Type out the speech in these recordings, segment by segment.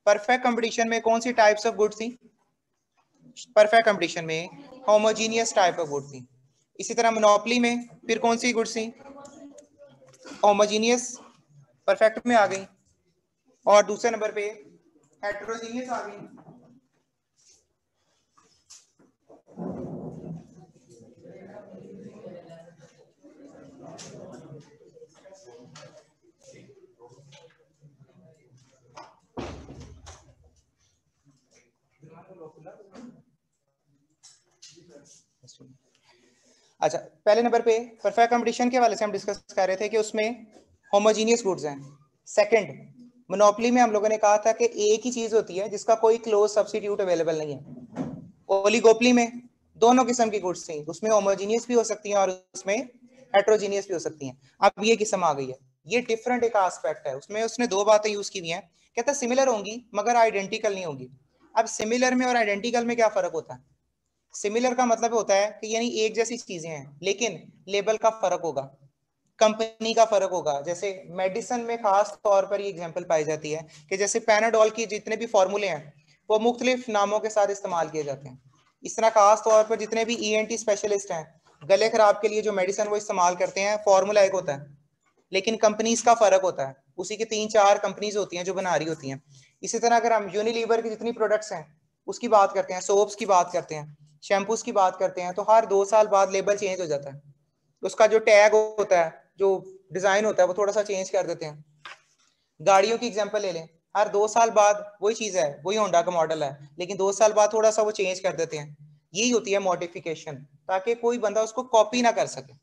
Perfect competition में कौन सी types of goods थी? परफेक्ट कंपटीशन में होमोजीनियस टाइप ऑफ गुड थी। इसी तरह मोनोपोली में फिर कौन सी गुड्स थी? होमोजीनियस परफेक्ट में आ गई, और दूसरे नंबर पे हेटेरोजीनियस आ गई। अच्छा, पहले नंबर पे परफेक्ट कंपटीशन के हवाले से हम डिस्कस कर रहे थे कि उसमें होमोजीनियस गुड्स हैं। सेकंड, मोनोपोली में हम लोगों ने कहा था कि एक ही चीज होती है जिसका कोई क्लोज सब्स्टिट्यूट अवेलेबल नहीं है। ओलिगोपोली में दोनों किस्म की गुड्स थी, उसमें होमोजीनियस भी हो सकती हैं और उसमें हेटेरोजीनियस भी हो सकती हैं। अब ये किस्म आ गई है, ये डिफरेंट एक एस्पेक्ट है। उसमें उसने दो बातें यूज की हुई हैं, कहता है सिमिलर होंगी मगर आइडेंटिकल नहीं होंगी। अब सिमिलर में और आइडेंटिकल में क्या फर्क होता है? सिमिलर का मतलब होता है कि यानी एक जैसी चीजें हैं लेकिन लेबल का फर्क होगा, कंपनी का फर्क होगा। जैसे मेडिसिन में खास तौर पर ये एग्जांपल पाई जाती है कि जैसे पैनाडोल की जितने भी फॉर्मूले हैं वो मुख्तलिफ नामों के साथ इस्तेमाल किए जाते हैं। इस तरह खास तौर पर जितने भी ईएनटी स्पेशलिस्ट हैं, गले खराब के लिए जो मेडिसिन वो इस्तेमाल करते हैं, फॉर्मूला एक होता है लेकिन कंपनीज का फर्क होता है। उसी की 3-4 कंपनीज होती हैं जो बना रही होती हैं। इसी तरह अगर हम यूनिलीवर की जितनी प्रोडक्ट्स हैं उसकी बात करते हैं, सोप्स की बात करते हैं, शैम्पूस की बात करते हैं, तो हर 2 साल बाद लेबल चेंज हो जाता है। उसका जो टैग होता है, जो डिजाइन होता है, वो थोड़ा सा चेंज कर देते हैं। गाड़ियों की एग्जांपल ले लें, हर 2 साल बाद वही चीज है, वही होंडा का मॉडल है, लेकिन 2 साल बाद थोड़ा सा वो चेंज कर देते हैं। यही होती है मॉडिफिकेशन, ताकि कोई बंदा उसको कॉपी ना कर सके।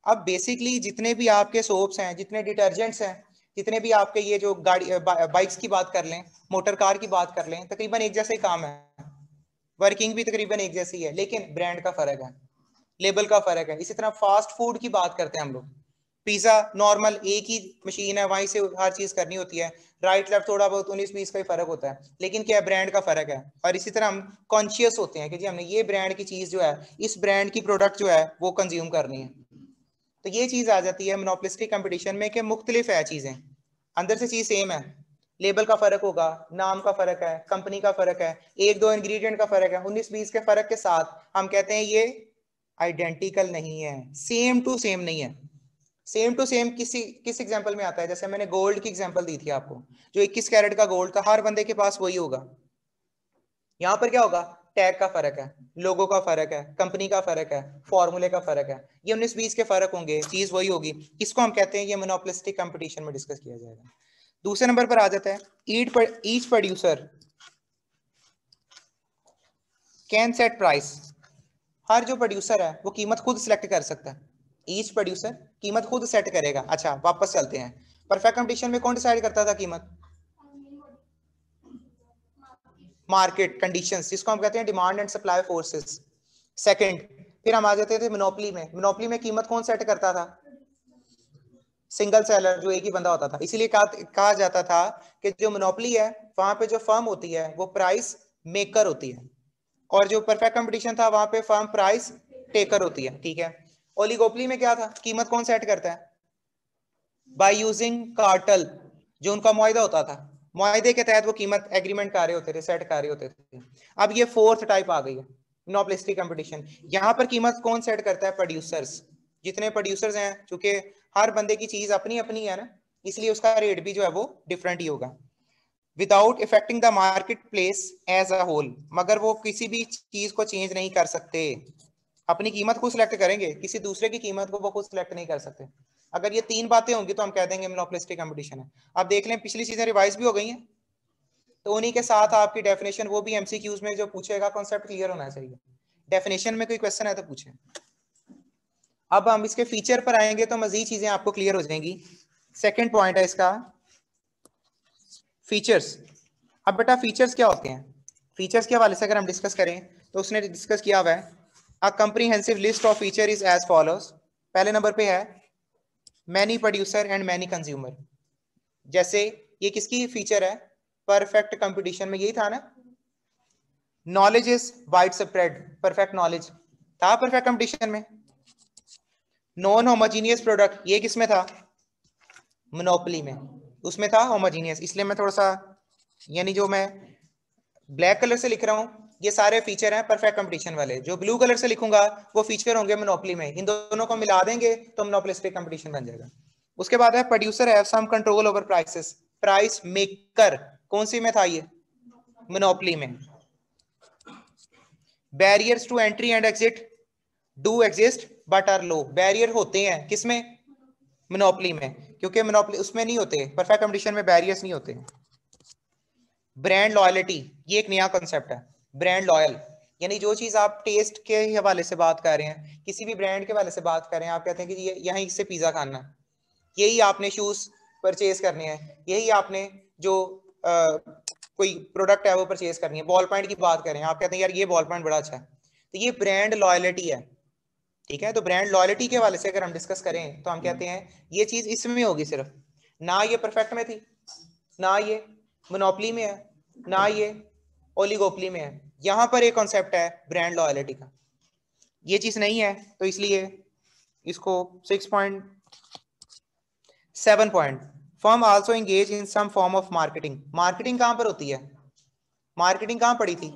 अब बेसिकली जितने भी आपके सोप्स हैं, जितने डिटर्जेंट्स हैं, जितने भी आपके ये जो गाड़ी बाइक्स की बात कर लें, मोटर कार की बात कर लें, तकरीबन एक जैसे काम है, वर्किंग भी तकरीबन एक जैसी है, लेकिन ब्रांड का फर्क है, लेबल का फर्क है। इसी तरह फास्ट फूड की बात करते हैं हम लोग, पिज्जा नॉर्मल एक ही मशीन है, वहीं से हर चीज करनी होती है, राइट लेफ्ट थोड़ा बहुत 19-20 का ही फर्क होता है, लेकिन क्या ब्रांड का फर्क है। और इसी तरह हम कॉन्शियस होते हैं कि जी हमने ये ब्रांड की चीज जो है, इस ब्रांड की प्रोडक्ट जो है वो कंज्यूम करनी है। तो ये चीज आ जाती है मोनोपोलिस्टिक कंपटीशन में कि मुख्तलिफ है चीजें, अंदर से चीज सेम है, लेबल का फर्क होगा, नाम का फर्क है, कंपनी का फर्क है, 1-2 इंग्रेडिएंट का फर्क है, 19-20 के फर्क के साथ हम कहते हैं ये आइडेंटिकल नहीं है, सेम टू सेम नहीं है। सेम टू सेम किस एग्जांपल में आता है? जैसे मैंने गोल्ड की एग्जांपल दी थी आपको, जो 21 कैरेट का गोल्ड था, हर बंदे के पास वही होगा। यहाँ पर क्या होगा? टैग का फर्क है, लोगो का फर्क है, कंपनी का फर्क है, फॉर्मूले का फर्क है, ये 19-20 के फर्क होंगे, चीज वही होगी। इसको हम कहते हैं ये मोनोपोलिस्टिक कंपटीशन में डिस्कस किया जाएगा। दूसरे नंबर पर आ जाता है each producer can set price. हर जो प्रोड्यूसर है वो कीमत खुद सिलेक्ट कर सकता है, ईच प्रोड्यूसर कीमत खुद सेट करेगा। अच्छा, वापस चलते हैं, परफेक्ट कंपटीशन में कौन डिसाइड करता था कीमत? मार्केट कंडीशंस, जिसको हम कहते हैं demand and supply forces. Second, फिर हम आ जाते थे मोनोपोली में। मोनोपोली में कीमत कौन सेट करता था? सिंगल सेलर, जो एक ही बंदा होता था। इसीलिए कहा जाता था कि जो मोनोपोली है वहां पे जो फर्म होती है वो प्राइस मेकर होती है, और जो परफेक्ट कंपटीशन था वहां पे फर्म प्राइस टेकर होती है। ठीक है। ओलिगोपोली में क्या था? कीमत कौन सेट करता है? बाय यूजिंग कार्टल, जो उनका मुआहदा होता था, मुआहदे के तहत वो कीमत एग्रीमेंट कर रहे होते थे, सेट कर रहे होते थे। अब ये फोर्थ टाइप आ गई है, मोनोपोलिस्टिक कंपटीशन। यहाँ पर कीमत कौन सेट करता है? प्रोड्यूसर्स। जितने प्रोड्यूसर्स हैं, चूंकि हर बंदे की चीज अपनी अपनी है ना, इसलिए उसका रेट भी जो है वो डिफरेंट ही होगा। Without affecting the market place as a whole, मगर वो किसी भी चीज को चेंज नहीं कर सकते। अपनी कीमत खुद सिलेक्ट करेंगे, किसी दूसरे की कीमत को वो खुद सिलेक्ट नहीं कर सकते। अगर ये 3 बातें होंगी तो हम कह देंगे मोनोपोलिस्टिक कंपटीशन है। अब देख लें, पिछली चीजें रिवाइज भी हो गई हैं, तो उन्हीं के साथ आपकी डेफिनेशन, वो भी एमसीक्यूज में जो पूछेगा, कॉन्सेप्ट क्लियर होना चाहिए। डेफिनेशन में कोई क्वेश्चन है तो पूछें। अब हम इसके फीचर पर आएंगे तो मजीद चीजें आपको क्लियर हो जाएंगी। सेकेंड पॉइंट है इसका फीचर्स। अब बेटा फीचर्स क्या होते हैं? फीचर्स के हवाले से अगर हम डिस्कस करें तो उसने डिस्कस किया हुआ है, a comprehensive list of feature is as follows. पहले नंबर पे है many producer and many consumer. जैसे ये किसकी फीचर है? परफेक्ट कंपटीशन में यही था ना, knowledge is wide spread, perfect knowledge था परफेक्ट कंपटीशन में। नॉन होमोजीनियस प्रोडक्ट, ये किस में था? मोनोपोली में, उसमें था होमोजीनियस। इसलिए मैं थोड़ा सा यानी जो मैं ब्लैक कलर से लिख रहा हूं ये सारे फीचर हैं परफेक्ट कंपटीशन वाले, जो ब्लू कलर से लिखूंगा वो फीचर होंगे मोनोपोली में। इन दोनों को मिला देंगे तो मोनोपोलिस्टिक कंपटीशन बन जाएगा। उसके बाद है producer have some control over prices, price maker कौन सी में था ये, मोनोपोली में। Barriers to entry and exit do exist but are low, barrier होते हैं किसमें, मोनोपोली में, क्योंकि मोनोपोली उसमें नहीं होते, परफेक्ट कंपटीशन में बैरियर्स नहीं होते। ब्रांड लॉयल्टी, ये एक नया कॉन्सेप्ट है, ब्रांड लॉयल, यानी जो चीज आप टेस्ट के हवाले से बात कर रहे हैं, किसी भी ब्रांड के हवाले से बात कर रहे हैं, आप कहते हैं कि ये यहाँ इससे पिज्जा खाना, यही आपने शूज परचेज करने हैं, यही आपने जो कोई प्रोडक्ट है वो परचेज करनी है, बॉल पॉइंट की बात करें, आप कहते हैं यार ये बॉल पॉइंट बड़ा अच्छा है, तो ये ब्रांड लॉयल्टी है। ठीक है, तो ब्रांड लॉयल्टी के हवाले से अगर हम डिस्कस करें तो हम कहते हैं ये चीज इसमें होगी सिर्फ, ना ये परफेक्ट में थी, ना ये मोनोपोली में है, ना ये ओलिगोपोली में है, यहां पर एक कॉन्सेप्ट है ब्रांड लॉयल्टी का, ये चीज नहीं है, तो इसलिए इसको 6.7 point. Firm also engage in some form of marketing, marketing कहां पर होती है, मार्केटिंग कहां पड़ी थी,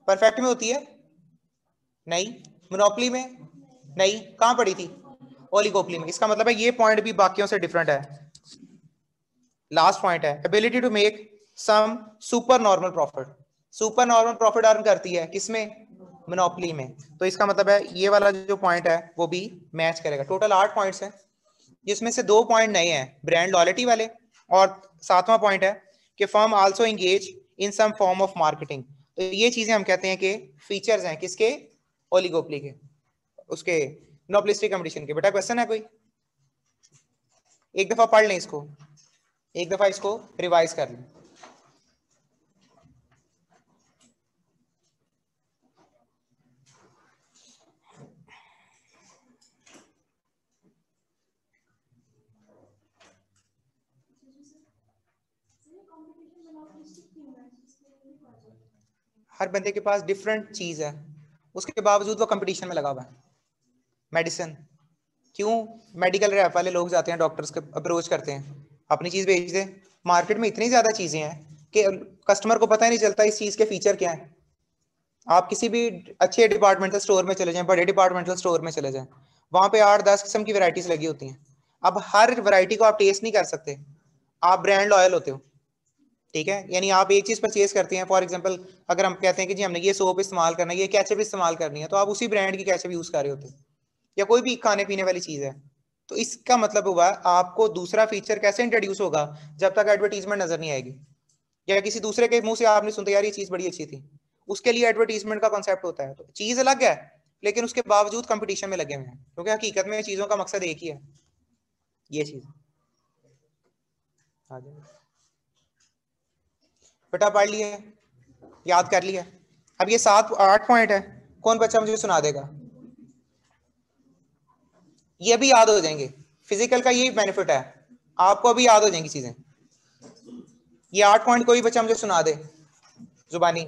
परफेक्ट में होती है नहीं, मोनोपोली में नहीं, कहां पड़ी थी, ओलिगोपोली में। इसका मतलब है ये पॉइंट भी बाकियों से डिफरेंट है। लास्ट पॉइंट है ability to make some super normal profit, super normal profit earn करती है किसमें, मोनोपोली में। तो इसका मतलब है ये वाला जो पॉइंट है वो भी मैच करेगा। टोटल 8 पॉइंट्स हैं, जिसमें से 2 पॉइंट नए हैं ब्रांड लॉयल्टी वाले, और 7वां पॉइंट है कि firm also engage in some form of marketing. तो ये चीजें हम कहते हैं कि फीचर्स हैं किसके, ओलिगोपोली के, उसके मोनोपोलिस्टिक कंपटीशन के। बेटा क्वेश्चन है कोई, एक दफा पढ़ लें इसको, एक दफा इसको रिवाइज कर लें। हर बंदे के पास डिफरेंट चीज है, उसके बावजूद वो कंपटीशन में लगा हुआ है। मेडिसिन, क्यों मेडिकल रैप वाले लोग जाते हैं डॉक्टर्स के अप्रोच करते हैं, अपनी चीज बेच दे, मार्केट में इतनी ज्यादा चीजें हैं कि कस्टमर को पता ही नहीं चलता इस चीज के फीचर क्या है। आप किसी भी अच्छे डिपार्टमेंटल स्टोर में चले जाएं, बड़े डिपार्टमेंटल स्टोर में चले जाएं, वहां पे 8-10 किस्म की वैरायटीज लगी होती हैं। अब हर वैरायटी को आप टेस्ट नहीं कर सकते, आप ब्रांड लॉयल होते हो। ठीक है, यानी आप एक चीज परचेज करते हैं, फॉर एग्जांपल अगर हम कहते हैं कि जी हमने ये सोप इस्तेमाल करना है, ये केचप इस्तेमाल करनी है, तो आप उसी ब्रांड की केचप यूज कर रहे होते हैं, या कोई भी खाने पीने वाली चीज है। तो इसका मतलब हुआ आपको दूसरा फीचर कैसे इंट्रोड्यूस होगा, जब तक एडवर्टीजमेंट नजर नहीं आएगी, या किसी दूसरे के मुंह से आपने सुनते यार ये चीज बड़ी अच्छी थी, उसके लिए एडवर्टीजमेंट का कॉन्सेप्ट होता है। तो चीज अलग है, लेकिन उसके बावजूद कंपटीशन में लगे हुए हैं, क्योंकि हकीकत में चीजों का मकसद एक ही है, ये चीज। बेटा पढ़ लिए, याद कर लिया। अब ये 7-8 पॉइंट है, कौन बच्चा मुझे सुना देगा, ये भी याद हो जाएंगे। फिजिकल का यही बेनिफिट है, आपको अभी याद हो जाएंगी चीजें। ये 8 पॉइंट कोई बच्चा मुझे सुना दे जुबानी।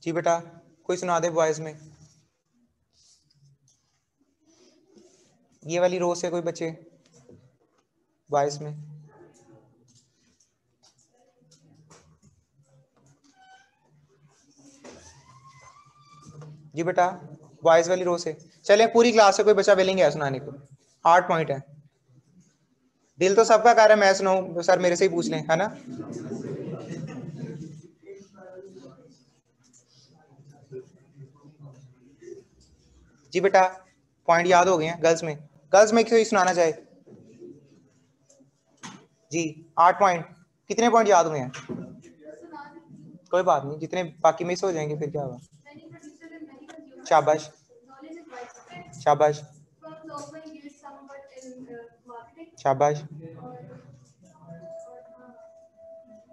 जी बेटा, कोई सुना दे बॉयज में, ये वाली रो से कोई बच्चे बॉयज में। जी बेटा, बॉयज वाली रो से चले, पूरी क्लास से कोई बच्चा विलिंग है सुनाने को। 8 पॉइंट है, दिल तो सबका कर रहा है मैं सुनाऊं, सर मेरे से ही पूछ लें, है ना। जी बेटा, पॉइंट याद हो गए हैं गर्ल्स में, गर्ल्स में कोई सुनाना चाहे। जी 8 पॉइंट, कितने पॉइंट याद हुए हैं? कोई बात नहीं, जितने बाकी मिस हो जाएंगे फिर क्या होगा। शाबाश शाबाश शाबाश,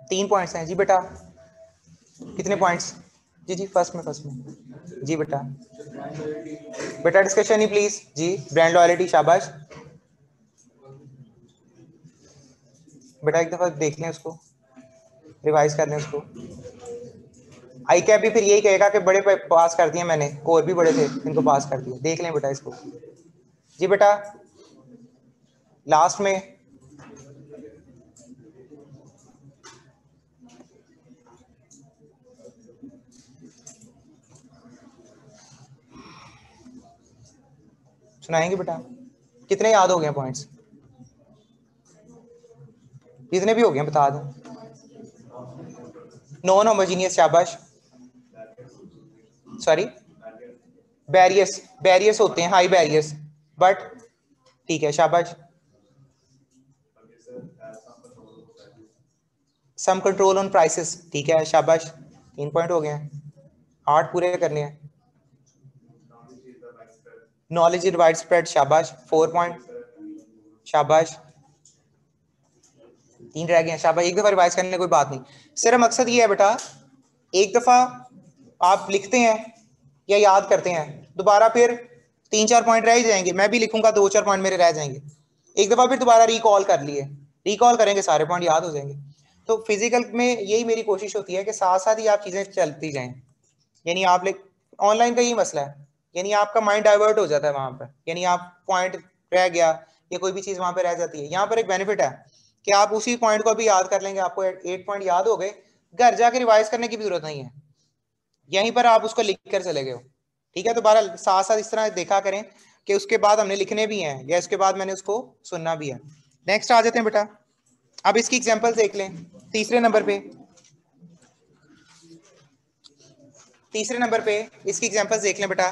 3 पॉइंट्स हैं जी बेटा। कितने पॉइंट्स? जी जी फर्स्ट में जी बेटा। बेटा डिस्कशन ही प्लीज जी। ब्रांड लॉयल्टी, शाबाश बेटा, एक दफा देख लें उसको, रिवाइज कर लें उसको। आई कैप भी फिर यही कहेगा कि बड़े पास कर दिए मैंने, और भी बड़े थे इनको पास कर दिए। देख लें बेटा इसको जी बेटा। लास्ट में सुनाएंगे बेटा, कितने याद हो गए पॉइंट्स? जितने भी हो गए बता दूं। नॉन होमोजीनियस, शाबाश। सॉरी, बैरियर्स, बैरियर्स होते हैं, हाई बैरियर्स, बट ठीक है, शाबाश। सम कंट्रोल ऑन प्राइसेस, ठीक है, शाबाश। 3 पॉइंट हो गए हैं, 8 पूरे करने हैं। नॉलेज इज वाइड स्प्रेड, शाबाश, 4 पॉइंट, शाबाश। 3 रह गए हैं, शाबाश। एक दफा रिवाइज करने कोई बात नहीं, सिर्फ मकसद ये है बेटा, एक दफा आप लिखते हैं या याद करते हैं, दोबारा फिर 3-4 पॉइंट रह ही जाएंगे। मैं भी लिखूंगा, 2-4 पॉइंट मेरे रह जाएंगे। एक दफा फिर दोबारा रिकॉल कर लिए, रिकॉल करेंगे, सारे पॉइंट याद हो जाएंगे। तो फिजिकल में यही मेरी कोशिश होती है कि साथ साथ ही आप चीजें चलती जाएं। यानी आप ऑनलाइन का यही मसला है, यानी आपका माइंड डाइवर्ट हो जाता है वहां पर, यानी आप पॉइंट रह गया या कोई भी चीज वहां पर रह जाती है। यहाँ पर एक बेनिफिट है कि आप उसी पॉइंट को भी याद कर लेंगे, आपको 8 पॉइंट याद हो गए, घर जाके रिवाइज करने की भी जरूरत नहीं है, यहीं पर आप उसको लिख कर चले गए हो। ठीक है, तो बारह साथ साथ इस तरह देखा करें कि उसके बाद हमने लिखने भी हैं या उसके बाद मैंने उसको सुनना भी है। नेक्स्ट आ जाते हैं बेटा, अब इसकी एग्जांपल देख लें। तीसरे नंबर पे, तीसरे नंबर पे इसकी एग्जांपल्स देख लें बेटा।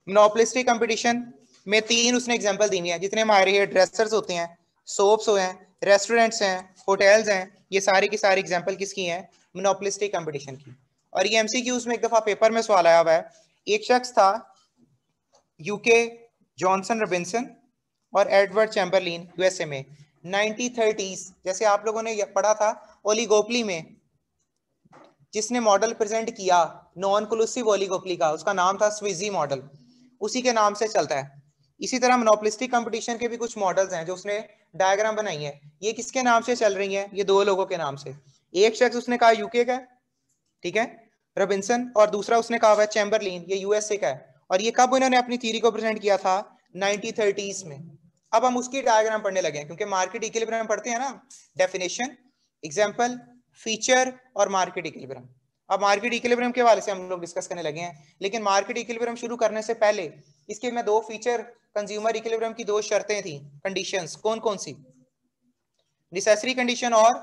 मोनोपोलिस्टिक कंपटीशन में 3 उसने एग्जांपल दी है। जितने हमारे हेयर ड्रेसर्स होते हैं, सोप्स हो हैं, रेस्टोरेंट्स हैं, होटल्स हैं, ये सारी की सारी एग्जांपल किसकी हैं? मोनोपोलिस्टिक कंपटीशन की। और ये एमसीक्यूज में एक दफा पेपर में सवाल आया हुआ है। एक शख्स था यूके, जॉनसन रॉबिन्सन और एडवर्ड चैम्बरलिन, यूएसए में 1930s, जैसे आप लोगों ने पढ़ा था ओलिगोपली में, जिसने मॉडल प्रेजेंट किया नॉन कोलूसिव ओलिगोपली का, उसका नाम था स्विजी मॉडल, उसी के नाम से चलता है। इसी तरह मोनोपोलिस्टिक कंपटीशन के भी कुछ मॉडल्स हैं जो उसने डायग्राम बनाई है, ये किसके नाम से चल रही हैं? ये 2 लोगों के नाम से। एक शख्स उसने कहा यूके का, ठीक है, रॉबिन्सन, और दूसरा उसने कहा हुआ है चैम्बरलिन, ये यूएसए का है। और ये कब उन्होंने अपनी थ्योरी को प्रेजेंट किया था? 1930s में। अब हम उसकी डायग्राम पढ़ने लगे हैं, क्योंकि मार्केट इक्विलिब्रियम पढ़ते हैं ना, डेफिनेशन, एग्जांपल, फीचर और मार्केट इक्विलिब्रियम। अब मार्केट इक्विलिब्रियम के हवाले से हम लोग डिस्कस करने लगे हैं, लेकिन मार्केट इक्विलिब्रियम शुरू करने से पहले इसके मैं 2 फीचर, कंज्यूमर इक्विलिब्रियम की 2 शर्तें थी, कंडीशंस, कौन कौन सी? नेसेसरी कंडीशन और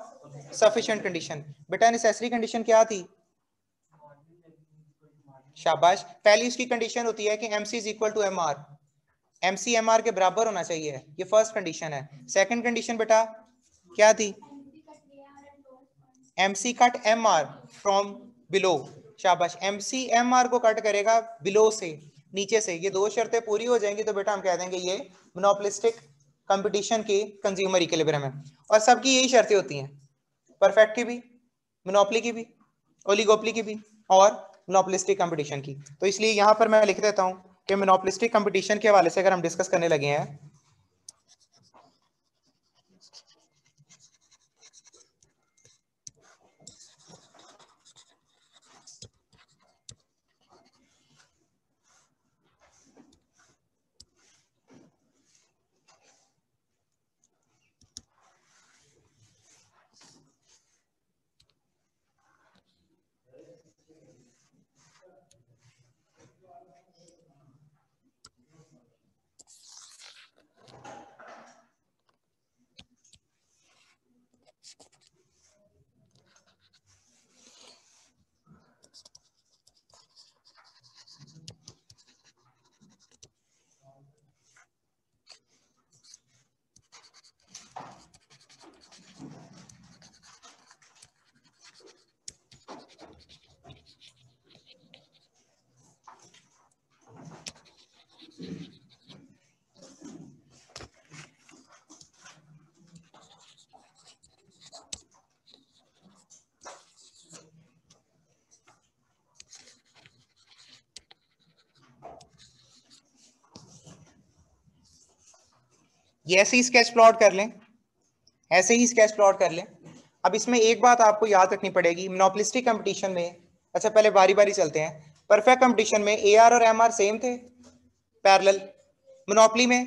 सफिशिएंट कंडीशन। बेटा नेसेसरी कंडीशन क्या थी? शाबाश, पहली उसकी कंडीशन होती है कि MC is equal to MR, MC MR के बराबर होना चाहिए, ये फर्स्ट कंडीशन है। सेकंड कंडीशन बेटा क्या थी? MC cut MR from below, शाबाश, MC MR को कट करेगा बिलो से, नीचे से। ये 2 शर्तें पूरी हो जाएंगी तो बेटा हम कह देंगे ये मोनोपोलिस्टिक कंपटीशन की कंज्यूमर इक्विलिब्रियम है। और सबकी यही शर्तें होती हैं, परफेक्ट की भी, मोनोपोली की भी, ओलिगोपोली की भी, और मोनोपोलिस्टिक कंपटीशन की। तो इसलिए यहां पर मैं लिख देता हूं कि मोनोपोलिस्टिक कंपटीशन के हवाले से अगर हम डिस्कस करने लगे हैं, ये ऐसे ही स्केच प्लॉट कर लें, ऐसे ही स्केच प्लॉट कर लें। अब इसमें एक बात आपको याद रखनी पड़ेगी, मोनोपोलिस्टिक कंपटीशन में, अच्छा पहले बारी बारी चलते हैं। परफेक्ट कंपटीशन में ए आर और एम आर सेम थे, पैरेलल। मोनोपोली में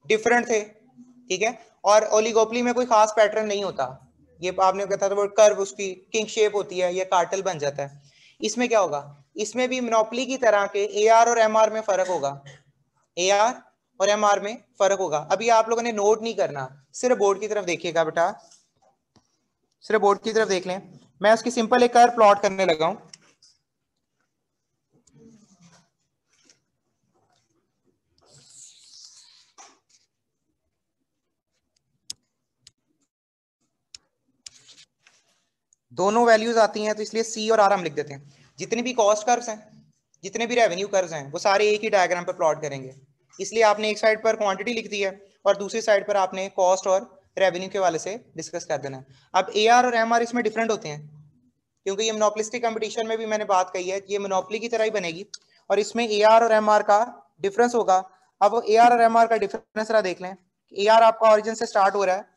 डिफरेंट थे, ठीक है। और ओलिगोपोली में कोई खास पैटर्न नहीं होता, ये आपने कहा था वो कर्व उसकी किंग शेप होती है, ये कार्टेल बन जाता है। इसमें क्या होगा, इसमें भी मोनोपोली की तरह के ए आर और एम आर में फर्क होगा, ए आर और एम आर में फर्क होगा। अभी आप लोगों ने नोट नहीं करना, सिर्फ बोर्ड की तरफ देखिएगा बेटा, सिर्फ बोर्ड की तरफ देख लें। मैं उसकी सिंपल एक कर्व प्लॉट करने लगा हूं। दोनों वैल्यूज आती हैं तो इसलिए सी और आर हम लिख देते हैं। जितनी भी कॉस्ट कर्व्स हैं, जितने भी रेवेन्यू कर्व्स हैं, वो सारे एक ही डायग्राम पर प्लॉट करेंगे। इसलिए आपने एक साइड पर क्वांटिटी लिख दी है और दूसरी साइड पर आपने कॉस्ट और रेवेन्यू के वाले से डिस्कस कर देना है। अब ए आर और एम आर इसमें डिफरेंट होते हैं, क्योंकि ये मोनोपोलिस्टिक कंपटीशन में भी मैंने बात कही है, ये मोनोपोली की तरह ही बनेगी और इसमें ए आर और एम आर का डिफरेंस होगा। अब ए आर और एम आर का डिफरेंस जरा देख लें। ए आर आपका ऑरिजिन से स्टार्ट हो रहा है,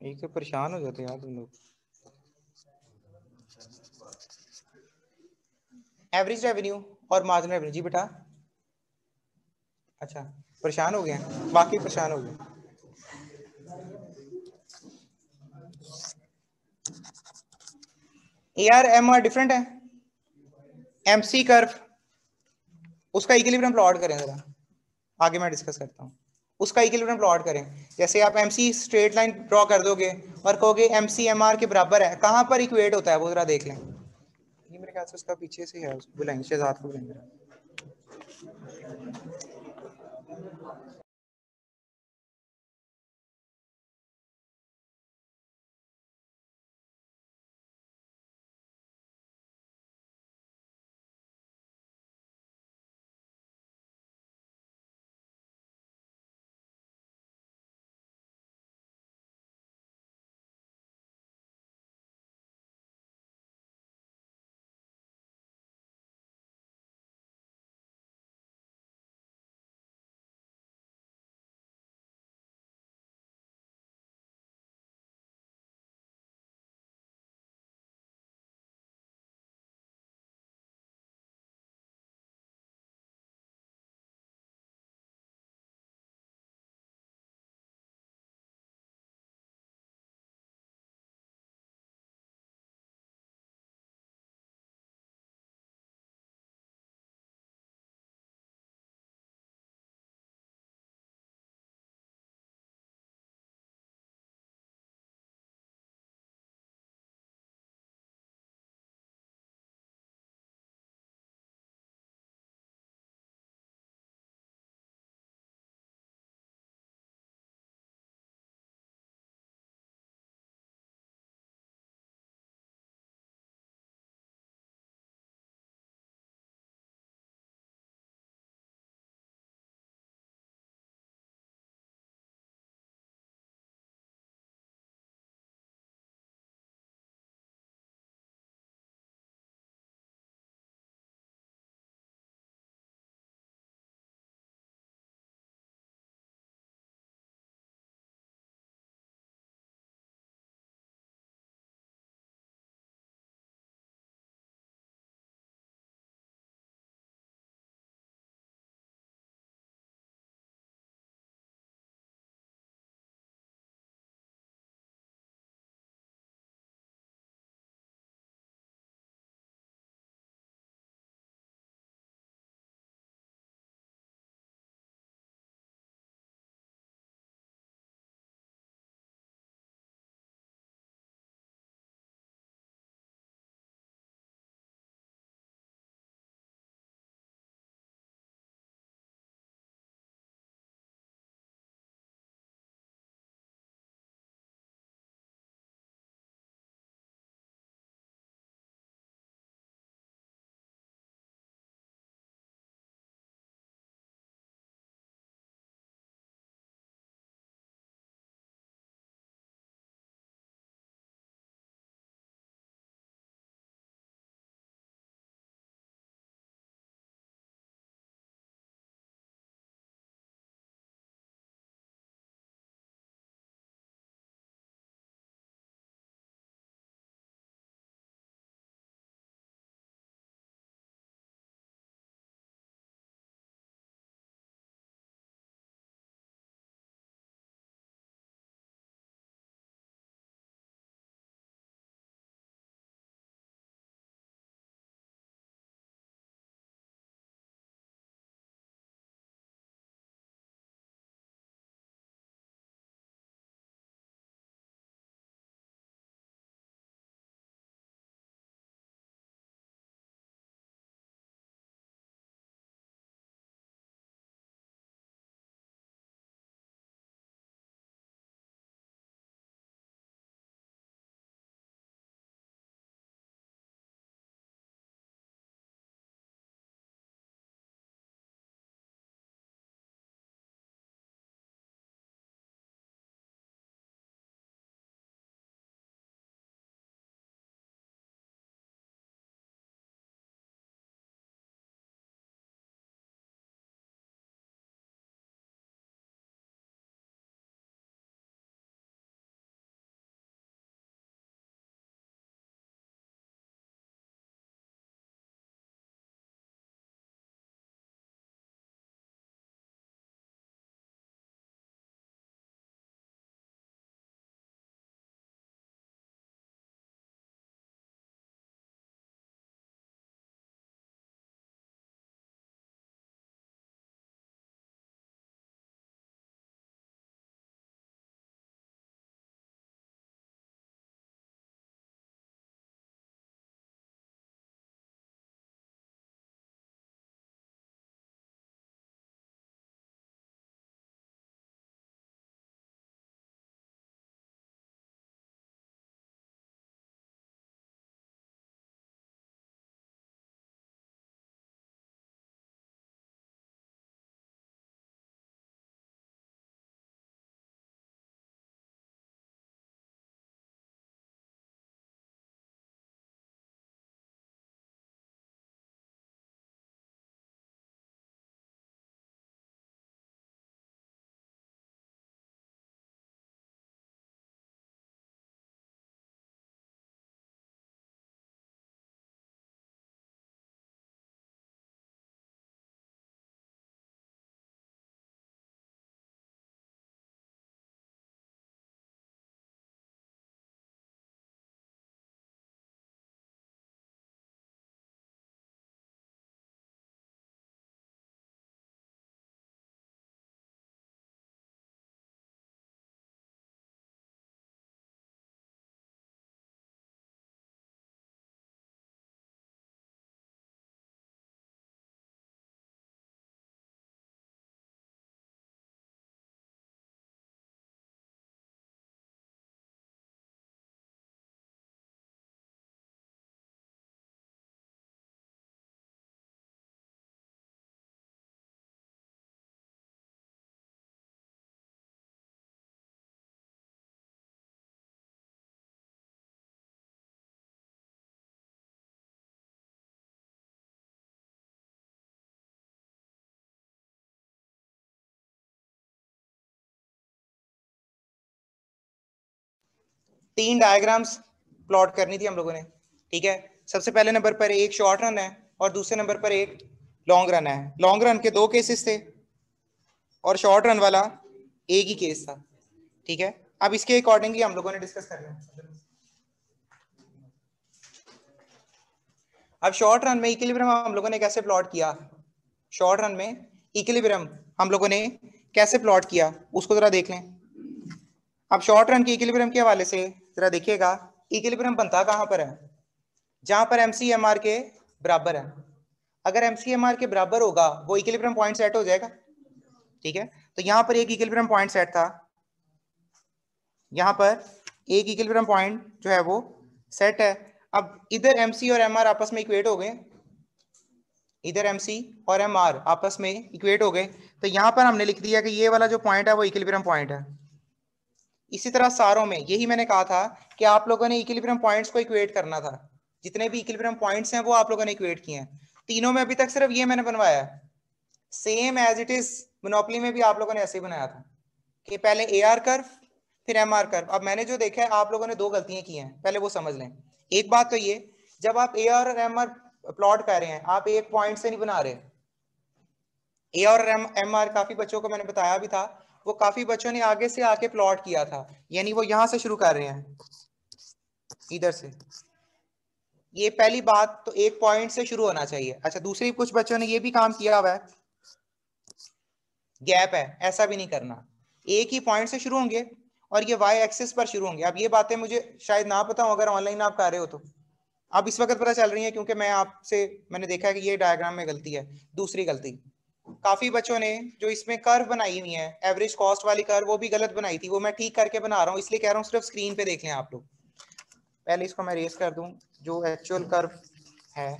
एक तो परेशान हो जाते हैं यार तुम लोग। एवरेज रेवेन्यू और मार्जिनल रेवेन्यू, जी बेटा। अच्छा, परेशान हो गए हैं, बाकी परेशान हो गए। A R M R different है। एमसी कर्व, उसका इक्विलिब्रियम प्लॉट करें जरा, आगे मैं डिस्कस करता हूँ। उसका इक्विलिब्रियम प्लॉट करें, जैसे आप एमसी स्ट्रेट लाइन ड्रॉ कर दोगे और कहोगे एमसी एम आर के बराबर है, कहाँ पर इक्वेट होता है वो जरा देख लें। ये मेरे ख्याल से उसका पीछे से है, उसको बुलाएंगे, शहजाद को बुलाएंगे। 3 डायग्राम्स प्लॉट करनी थी हम लोगों ने, ठीक है। सबसे पहले नंबर पर एक शॉर्ट रन है और दूसरे नंबर पर एक लॉन्ग रन है। लॉन्ग रन के 2 केसेस थे और शॉर्ट रन वाला एक ही केस था, ठीक है। अब इसके अकॉर्डिंगली हम लोगों ने डिस्कस करना है। अब शॉर्ट रन में इक्विलिब्रियम हम लोगों ने कैसे प्लॉट किया, शॉर्ट रन में इक्विलिब्रियम हम लोगों ने कैसे प्लॉट किया उसको जरा देख लें। अब शॉर्ट रन के इक्विलिब्रियम के हवाले से जरा देखिएगा, इक्विलिब्रियम बनता कहां पर है, जहां पर एमसीएमआर के बराबर है। अगर एमसीएमआर के बराबर होगा वो इक्विलिब्रियम पॉइंट सेट हो जाएगा, ठीक है। तो यहां पर एक इक्विलिब्रियम पॉइंट सेट था, यहां पर एक इक्विलिब्रियम पॉइंट जो है वो सेट है। अब इधर एमसी और एमआर आपस में इक्वेट हो गए, इधर एमसी और एमआर आपस में इक्वेट हो गए, तो यहां पर हमने लिख दिया कि ये वाला जो पॉइंट है वो इक्विलिब्रियम पॉइंट है। इसी तरह सारों में यही मैंने कहा था कि आप लोगों ने इक्विलिब्रियम पॉइंट्स को इक्वेट करना था, जितने भी इक्विलिब्रियम पॉइंट्स हैं वो आप लोगों ने इक्वेट किए हैं। तीनों में अभी तक सिर्फ ये मैंने बनवाया है, same as it is monopoly में भी आप लोगों ने ऐसे ही बनाया था कि पहले ए आर कर्व फिर एम आर कर्व। अब मैंने जो देखा है आप लोगों ने 2 गलतियां की हैं, पहले वो समझ लें। एक बात तो ये, जब आप ए आर और एम आर प्लॉट कर रहे हैं आप एक पॉइंट से नहीं बना रहे। ए और एम आर काफी बच्चों को मैंने बताया भी था, वो काफी बच्चों ने आगे से आके प्लॉट किया था, यानी वो यहां से शुरू कर रहे हैं इधर से। ये पहली बात तो, एक पॉइंट से शुरू होना चाहिए। अच्छा, दूसरी कुछ बच्चों ने ये भी काम किया हुआ है, गैप है, ऐसा भी नहीं करना, एक ही पॉइंट से शुरू होंगे और ये वाई एक्सिस पर शुरू होंगे। अब ये बातें मुझे शायद ना पता हो अगर ऑनलाइन आप कर रहे हो तो, अब इस वक्त पता चल रही है क्योंकि मैंने देखा है कि ये डायग्राम में गलती है। दूसरी गलती, काफी बच्चों ने जो इसमें कर्व बनाई हुई है, एवरेज कॉस्ट वाली कर्व, वो भी गलत बनाई थी, वो मैं ठीक करके बना रहा हूँ, इसलिए कह रहा हूँ सिर्फ स्क्रीन पे देख लें आप लोग। पहले इसको मैं रेस कर दूं जो एक्चुअल कर्व है।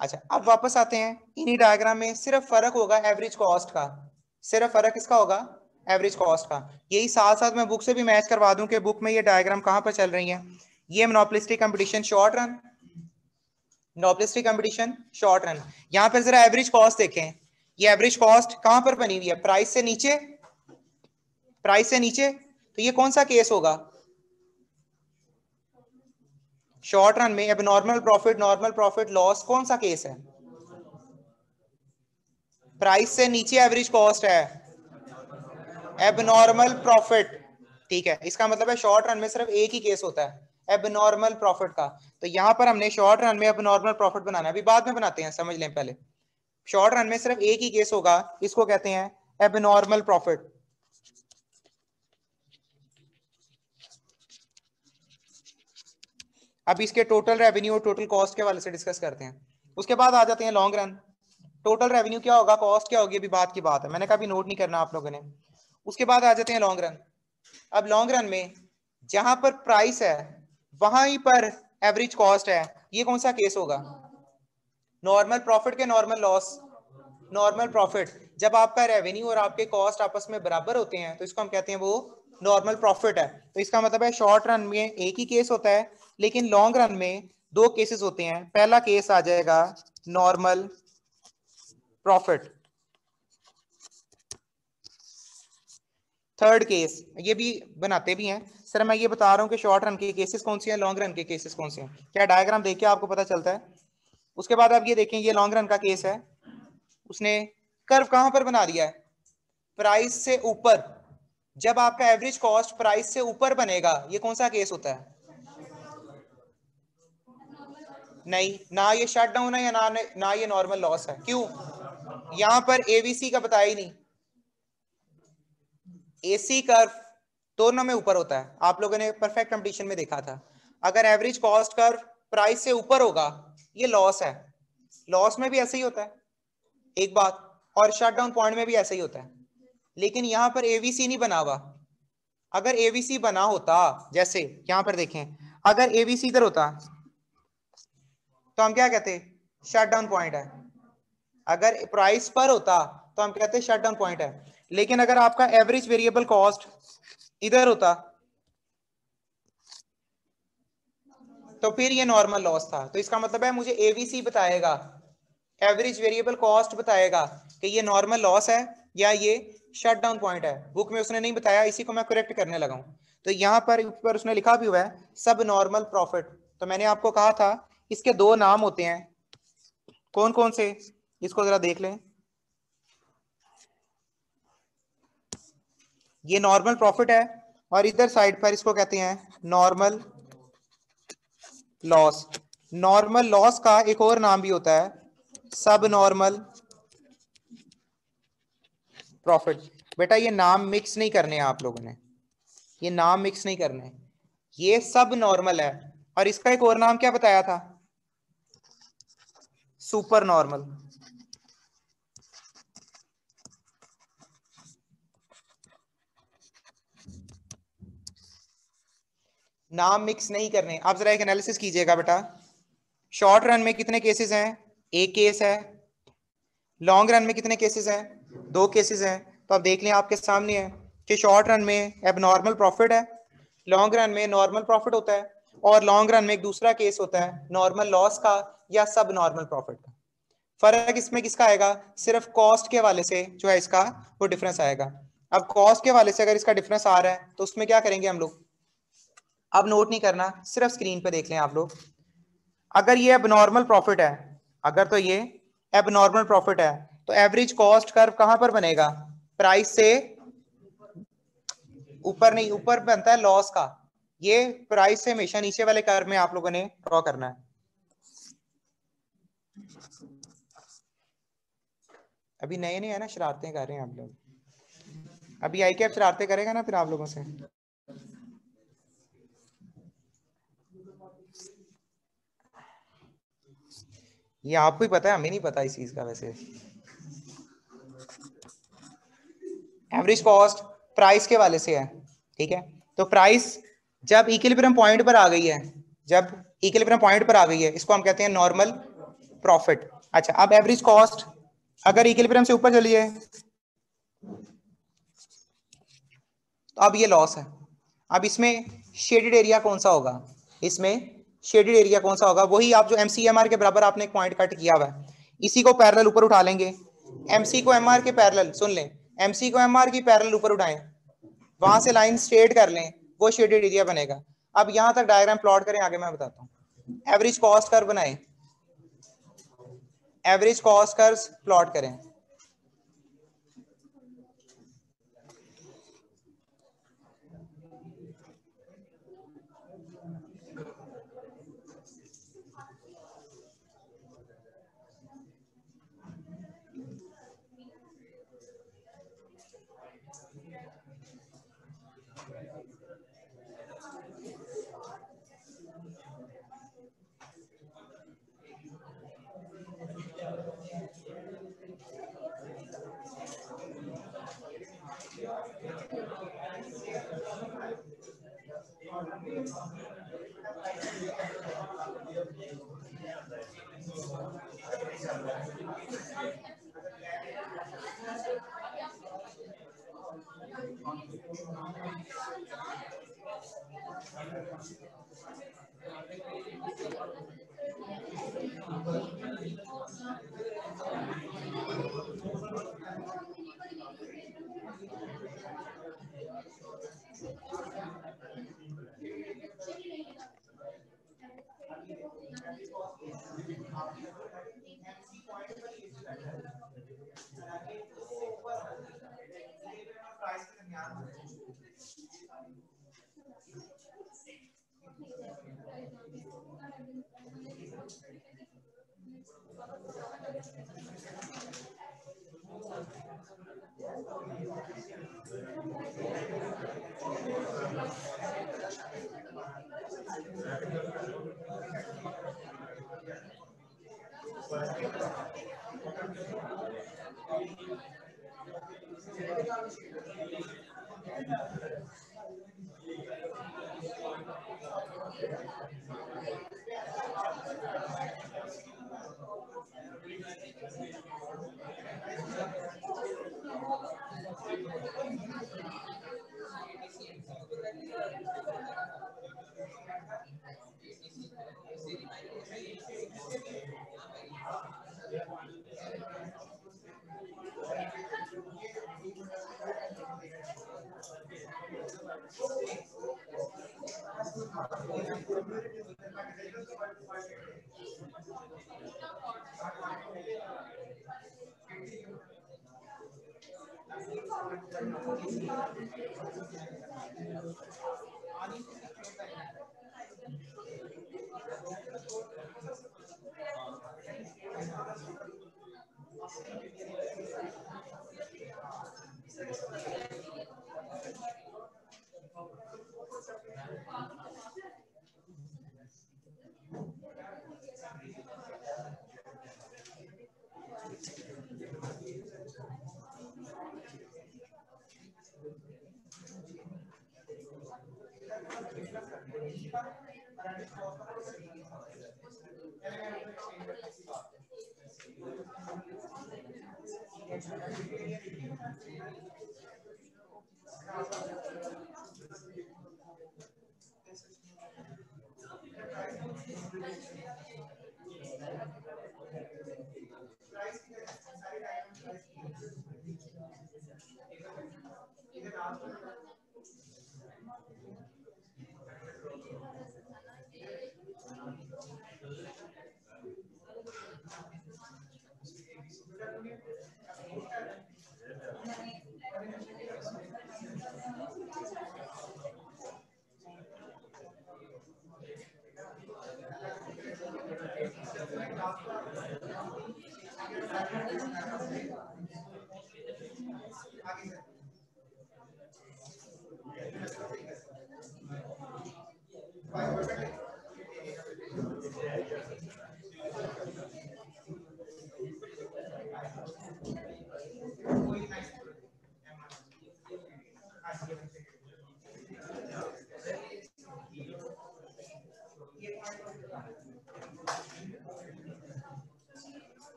अच्छा, अब वापस आते हैं, इन्हीं डायग्राम में सिर्फ फर्क होगा एवरेज कॉस्ट का, सिर्फ फर्क किसका होगा, एवरेज कॉस्ट का। यही साथ साथ मैं बुक से भी मैच करवा दूं कि बुक में ये डायग्राम कहां पर चल रही है। ये monopolistic competition short run, monopolistic competition short run. यहां पर जरा एवरेज कॉस्ट देखें, ये एवरेज कॉस्ट कहां पर बनी हुई है, प्राइस से नीचे, प्राइस से नीचे। तो ये कौन सा केस होगा, शॉर्ट रन में abnormal profit, normal profit, loss, कौन सा केस है, प्राइस से नीचे एवरेज कॉस्ट है, एबनॉर्मल प्रॉफिट, ठीक है। इसका मतलब है शॉर्ट रन में सिर्फ एक ही केस होता है एबनॉर्मल प्रॉफिट का। तो यहां पर हमने शॉर्ट रन में एबनॉर्मल प्रॉफिट बनाना है, अभी बाद में बनाते हैं, समझ लें पहले। शॉर्ट रन में सिर्फ एक ही केस होगा, इसको कहते हैं एबनॉर्मल प्रॉफिट। अब इसके टोटल रेवेन्यू और टोटल कॉस्ट के वाले से डिस्कस करते हैं, उसके बाद आ जाते हैं लॉन्ग रन। टोटल रेवेन्यू क्या होगा, कॉस्ट क्या होगी, अभी बात की बात है, मैंने कभी नोट नहीं करना आप लोगों ने। उसके बाद आ जाते हैं लॉन्ग रन। अब लॉन्ग रन में जहां पर प्राइस है वहां ही पर एवरेज कॉस्ट है, ये कौन सा केस होगा, नॉर्मल प्रॉफिट के नॉर्मल लॉस, नॉर्मल प्रॉफिट। जब आपका रेवेन्यू और आपके कॉस्ट आपस में बराबर होते हैं तो इसको हम कहते हैं वो नॉर्मल प्रॉफिट है। तो इसका मतलब है शॉर्ट रन में एक ही केस होता है, लेकिन लॉन्ग रन में 2 केसेस होते हैं। पहला केस आ जाएगा नॉर्मल प्रॉफिट, थर्ड केस, ये भी बनाते भी हैं सर, मैं ये बता रहा हूं कि शॉर्ट रन के केसेस कौन से हैं, लॉन्ग रन के केसेस कौन से हैं, क्या डायग्राम देख के आपको पता चलता है। उसके बाद आप ये देखें, ये लॉन्ग रन का केस है, उसने कर्व कहां पर बना दिया है, प्राइस से ऊपर। जब आपका एवरेज कॉस्ट प्राइस से ऊपर बनेगा, ये कौन सा केस होता है, नहीं ना ये शट डाउन है या ना ये नॉर्मल लॉस है। क्यों, यहां पर एवीसी का बताया ही नहीं, एसी कर्व दोनों में ऊपर होता है, आप लोगों ने परफेक्ट कंपटीशन में देखा था। अगर एवरेज कॉस्ट कर्व प्राइस से ऊपर होगा ये लॉस है, लॉस में भी ऐसे ही होता है एक बात, और शट डाउन पॉइंट में भी ऐसे ही होता है। लेकिन यहां पर एवीसी नहीं बना हुआ, अगर एवीसी बना होता, जैसे यहां पर देखें, अगर एवीसी इधर होता तो हम क्या कहते, शट डाउन पॉइंट है। अगर प्राइस पर होता तो हम कहते शट डाउन पॉइंट है। लेकिन अगर आपका एवरेज वेरिएबल कॉस्ट इधर होता तो फिर ये नॉर्मल लॉस था। तो इसका मतलब है मुझे एवीसी बताएगा, एवरेज वेरिएबल कॉस्ट बताएगा कि ये नॉर्मल लॉस है या ये शट डाउन पॉइंट है। बुक में उसने नहीं बताया, इसी को मैं करेक्ट करने लगा हूं। तो यहाँ पर ऊपर उसने लिखा भी हुआ है सब नॉर्मल प्रॉफिट। तो मैंने आपको कहा था इसके दो नाम होते हैं, कौन कौन से, इसको जरा देख लें। ये नॉर्मल प्रॉफिट है और इधर साइड पर इसको कहते हैं नॉर्मल लॉस। नॉर्मल लॉस का एक और नाम भी होता है सब नॉर्मल प्रॉफिट। बेटा ये नाम मिक्स नहीं करने हैं आप लोगों ने, ये नाम मिक्स नहीं करने, ये सब नॉर्मल है। और इसका एक और नाम क्या बताया था, सुपर नॉर्मल। नाम मिक्स नहीं करने। आप जरा एक एनालिसिस कीजिएगा बेटा, शॉर्ट रन में कितने केसेस हैं, एक केस है। लॉन्ग रन में कितने केसेस हैं, दो केसेस हैं। तो आप देख लें आपके सामने है कि शॉर्ट रन में एबनॉर्मल प्रॉफिट है, लॉन्ग रन में नॉर्मल प्रॉफिट होता है, और लॉन्ग रन में एक दूसरा केस होता है नॉर्मल लॉस का या सब नॉर्मल प्रॉफिट का। फर्क इसमें किसका आएगा, सिर्फ कॉस्ट के वाले से जो है इसका वो डिफरेंस आएगा। अब कॉस्ट के वाले से अगर इसका डिफरेंस आ रहा है तो उसमें क्या करेंगे हम लोग, अब नोट नहीं करना, सिर्फ स्क्रीन पे देख लें आप लोग। अगर ये एबनॉर्मल प्रॉफिट है, अगर तो ये एबनॉर्मल प्रॉफिट है तो एवरेज कॉस्ट कर्व कहां पर बनेगा, प्राइस से ऊपर नहीं, ऊपर बनता है लॉस का। ये प्राइस से हमेशा नीचे वाले कर्व में आप लोगों ने ड्रॉ करना है। अभी नए नए है ना, शरारतें कर रहे हैं आप लोग, अभी आई कैप शरारतें करेगा ना फिर आप लोगों से। ये आपको ही पता है, हमें नहीं पता इस चीज का। वैसे एवरेज कॉस्ट प्राइस के वाले से है, ठीक है। तो प्राइस जब इक्विलिब्रियम पॉइंट पर आ गई है, जब इक्विलिब्रियम पॉइंट पर आ गई है, इसको हम कहते हैं नॉर्मल प्रॉफिट। अच्छा, अब एवरेज कॉस्ट अगर इक्विलिब्रियम से ऊपर चली है तो अब ये लॉस है। अब इसमें शेडेड एरिया कौन सा होगा, इसमें शेडेड एरिया कौन सा होगा, वही आप जो एमसीएमआर के बराबर आपने एक पॉइंट कट किया हुआ है, इसी को पैरेलल ऊपर उठा लेंगे। एमसी को एमआर के पैरेलल, सुन लें, एमसी को एमआर की पैरेलल ऊपर उठाएं, वहां से लाइन स्ट्रेट कर लें, वो शेडेड एरिया बनेगा। अब यहां तक डायग्राम प्लॉट करें, आगे मैं बताता हूं। एवरेज कॉस्ट कर्व बनाएं, एवरेज कॉस्ट कर्व प्लॉट करें।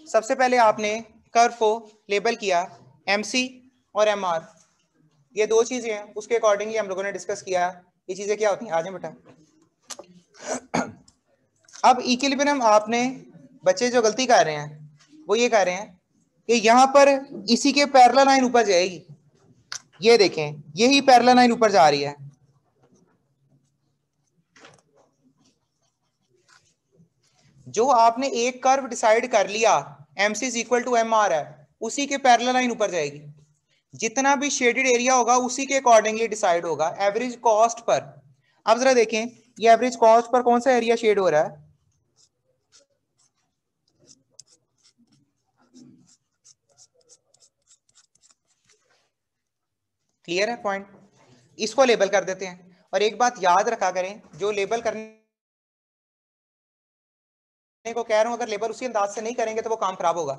सबसे पहले आपने कर्व को लेबल किया MC और MR। ये दो चीजें हैं, उसके अकॉर्डिंगली हम लोगों ने डिस्कस किया ये चीजें क्या होती हैं। आ जाए बेटा। अब इक्विलिब्रियम आपने बच्चे जो गलती कर रहे हैं वो ये कर रहे हैं कि यहां पर इसी के पैरेलल लाइन ऊपर जाएगी। ये देखें, यही पैरेलल लाइन ऊपर जा रही है। जो आपने एक कर्व डिसाइड कर लिया MC is equal to MR है, उसी के पैरेलल लाइन ऊपर जाएगी। जितना भी शेडेड एरिया होगा उसी के अकॉर्डिंगली डिसाइड होगा एवरेज कॉस्ट पर। अब जरा देखें ये एवरेज कॉस्ट पर कौन सा एरिया शेड हो रहा है। क्लियर है पॉइंट? इसको लेबल कर देते हैं। और एक बात याद रखा करें, जो लेबल करने को कह रहा हूं, अगर लेबल उसी अंदाज से नहीं करेंगे तो वो काम खराब होगा।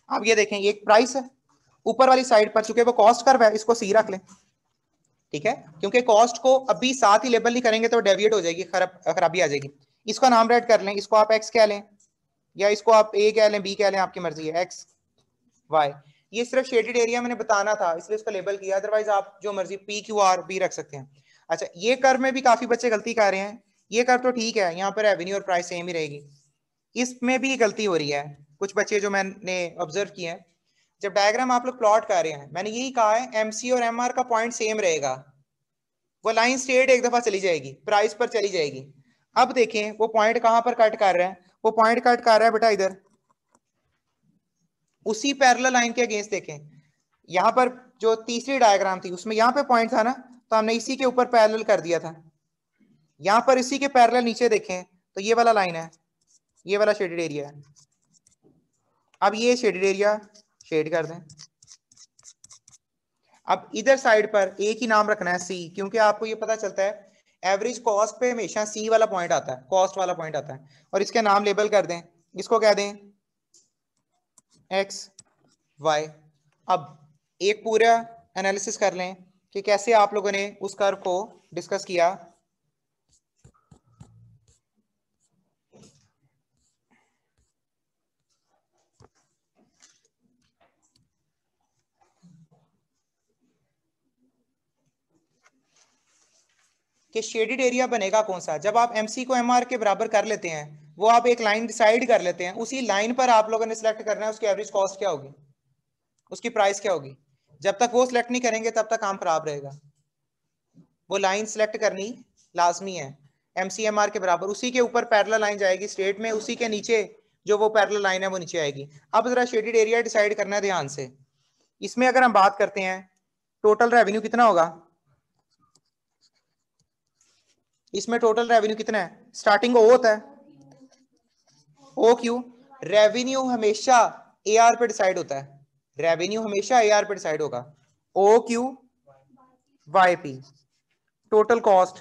आप ये देखें, एक प्राइस है ऊपर वाली साइड पर, चूंकि वो कॉस्ट कर्व है, इसको C रख लें, ठीक है, क्योंकि कॉस्ट को अभी साथ ही लेबल नहीं करेंगे तो डेविएट हो जाएगी, खराबी आ जाएगी। इसका नाम रेड कर लें, इसको आप X कह लें या इसको आप A कह लें, B कह लें, आपकी मर्जी है, X Y। ये सिर्फ शेडेड एरिया मैंने बताना था इसलिए इसको लेबल किया, अदरवाइज आप जो मर्जी PQRB रख सकते हैं। अच्छा, ये कर्व में भी काफी बच्चे गलती कर रहे हैं। ये कर्व तो ठीक है, यहाँ पर रेवेन्यू और प्राइस सेम ही रहेगी, इसमें भी गलती हो रही है। कुछ बच्चे जो मैंने ऑब्जर्व किए हैं, जब डायग्राम आप लोग प्लॉट कर रहे हैं, मैंने यही कहा है MC और MR का पॉइंट सेम रहेगा, वो लाइन स्ट्रेट एक दफा चली जाएगी, प्राइस पर चली जाएगी। अब देखें वो पॉइंट कहां पर कट कर रहा है, वो पॉइंट कट कर रहा है बेटा इधर, उसी पैरेलल लाइन के अगेंस्ट। देखें यहां पर जो तीसरी डायग्राम थी उसमें यहां पे पॉइंट था ना, तो हमने इसी के ऊपर पैरेलल कर दिया था। यहां पर इसी के पैरेलल नीचे देखें तो ये वाला लाइन है, ये वाला शेडेड एरिया है। अब ये शेडेड एरिया शेड कर दें। अब इधर साइड पर एक ही नाम रखना है C, क्योंकि आपको ये पता चलता है एवरेज कॉस्ट पे हमेशा C वाला पॉइंट आता है, कॉस्ट वाला पॉइंट आता है। और इसके नाम लेबल कर दें, इसको कह दें X Y। अब एक पूरा एनालिसिस कर लें कि कैसे आप लोगों ने उस कर्व को डिस्कस किया। कि शेडेड एरिया बनेगा कौन सा, जब आप MC को MR के बराबर कर लेते हैं, वो आप एक लाइन डिसाइड कर लेते हैं, उसी लाइन पर आप लोगों ने सिलेक्ट करना है उसकी एवरेज कॉस्ट क्या होगी, उसकी प्राइस क्या होगी। जब तक वो सिलेक्ट नहीं करेंगे तब तक काम खराब रहेगा। वो लाइन सिलेक्ट करनी लाजमी है MCMR के बराबर, उसी के ऊपर पैरेलल लाइन जाएगी स्ट्रेट में, उसी के नीचे जो वो पैरेलल लाइन है वो नीचे आएगी। अब जरा शेडेड एरिया डिसाइड करना है ध्यान से। इसमें अगर हम बात करते हैं टोटल रेवेन्यू कितना होगा, इसमें टोटल रेवेन्यू कितना है, स्टार्टिंग O होता है, O क्यू। रेवेन्यू हमेशा AR पे डिसाइड होता है, रेवेन्यू हमेशा AR पे डिसाइड होगा, OQYP। Total cost,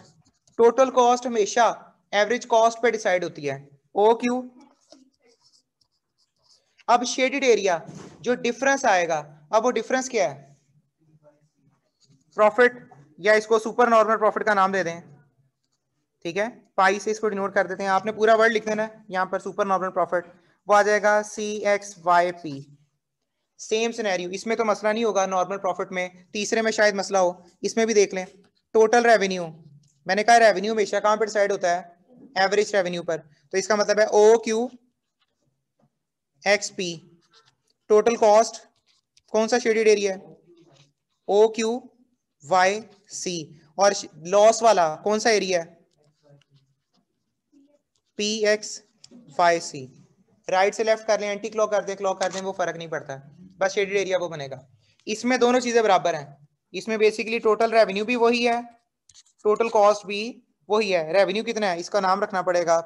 total cost हमेशा एवरेज कॉस्ट पे डिसाइड होती है, OQ। अब शेडेड एरिया जो डिफरेंस आएगा, अब वो डिफरेंस क्या है, प्रॉफिट, या इसको सुपर नॉर्मल प्रॉफिट का नाम दे दें, ठीक है, पाई से इसको डिनोट कर देते हैं। आपने पूरा वर्ड लिख देना है यहाँ पर, सुपर नॉर्मल प्रॉफिट, वो आ जाएगा CXYP। सेम सिनेरियो, इसमें तो मसला नहीं होगा नॉर्मल प्रॉफिट में, तीसरे में शायद मसला हो, इसमें भी देख लें। टोटल रेवेन्यू, मैंने कहा रेवेन्यू हमेशा कहां पर डिसाइड होता है, एवरेज रेवेन्यू पर, तो इसका मतलब है OQXP। टोटल कॉस्ट कौन सा शेडेड एरिया है, OQYC। और लॉस वाला कौन सा एरिया है, PXYC। राइट से लेफ्ट कर लें, एंटी क्लॉक कर दें, क्लॉक कर दें, वो फर्क नहीं पड़ता, बस शेडेड एरिया वो बनेगा। इसमें दोनों चीजें बराबर हैं, इसमें बेसिकली टोटल रेवेन्यू भी वही है, टोटल कॉस्ट भी वही है। रेवेन्यू कितना है, इसका नाम रखना पड़ेगा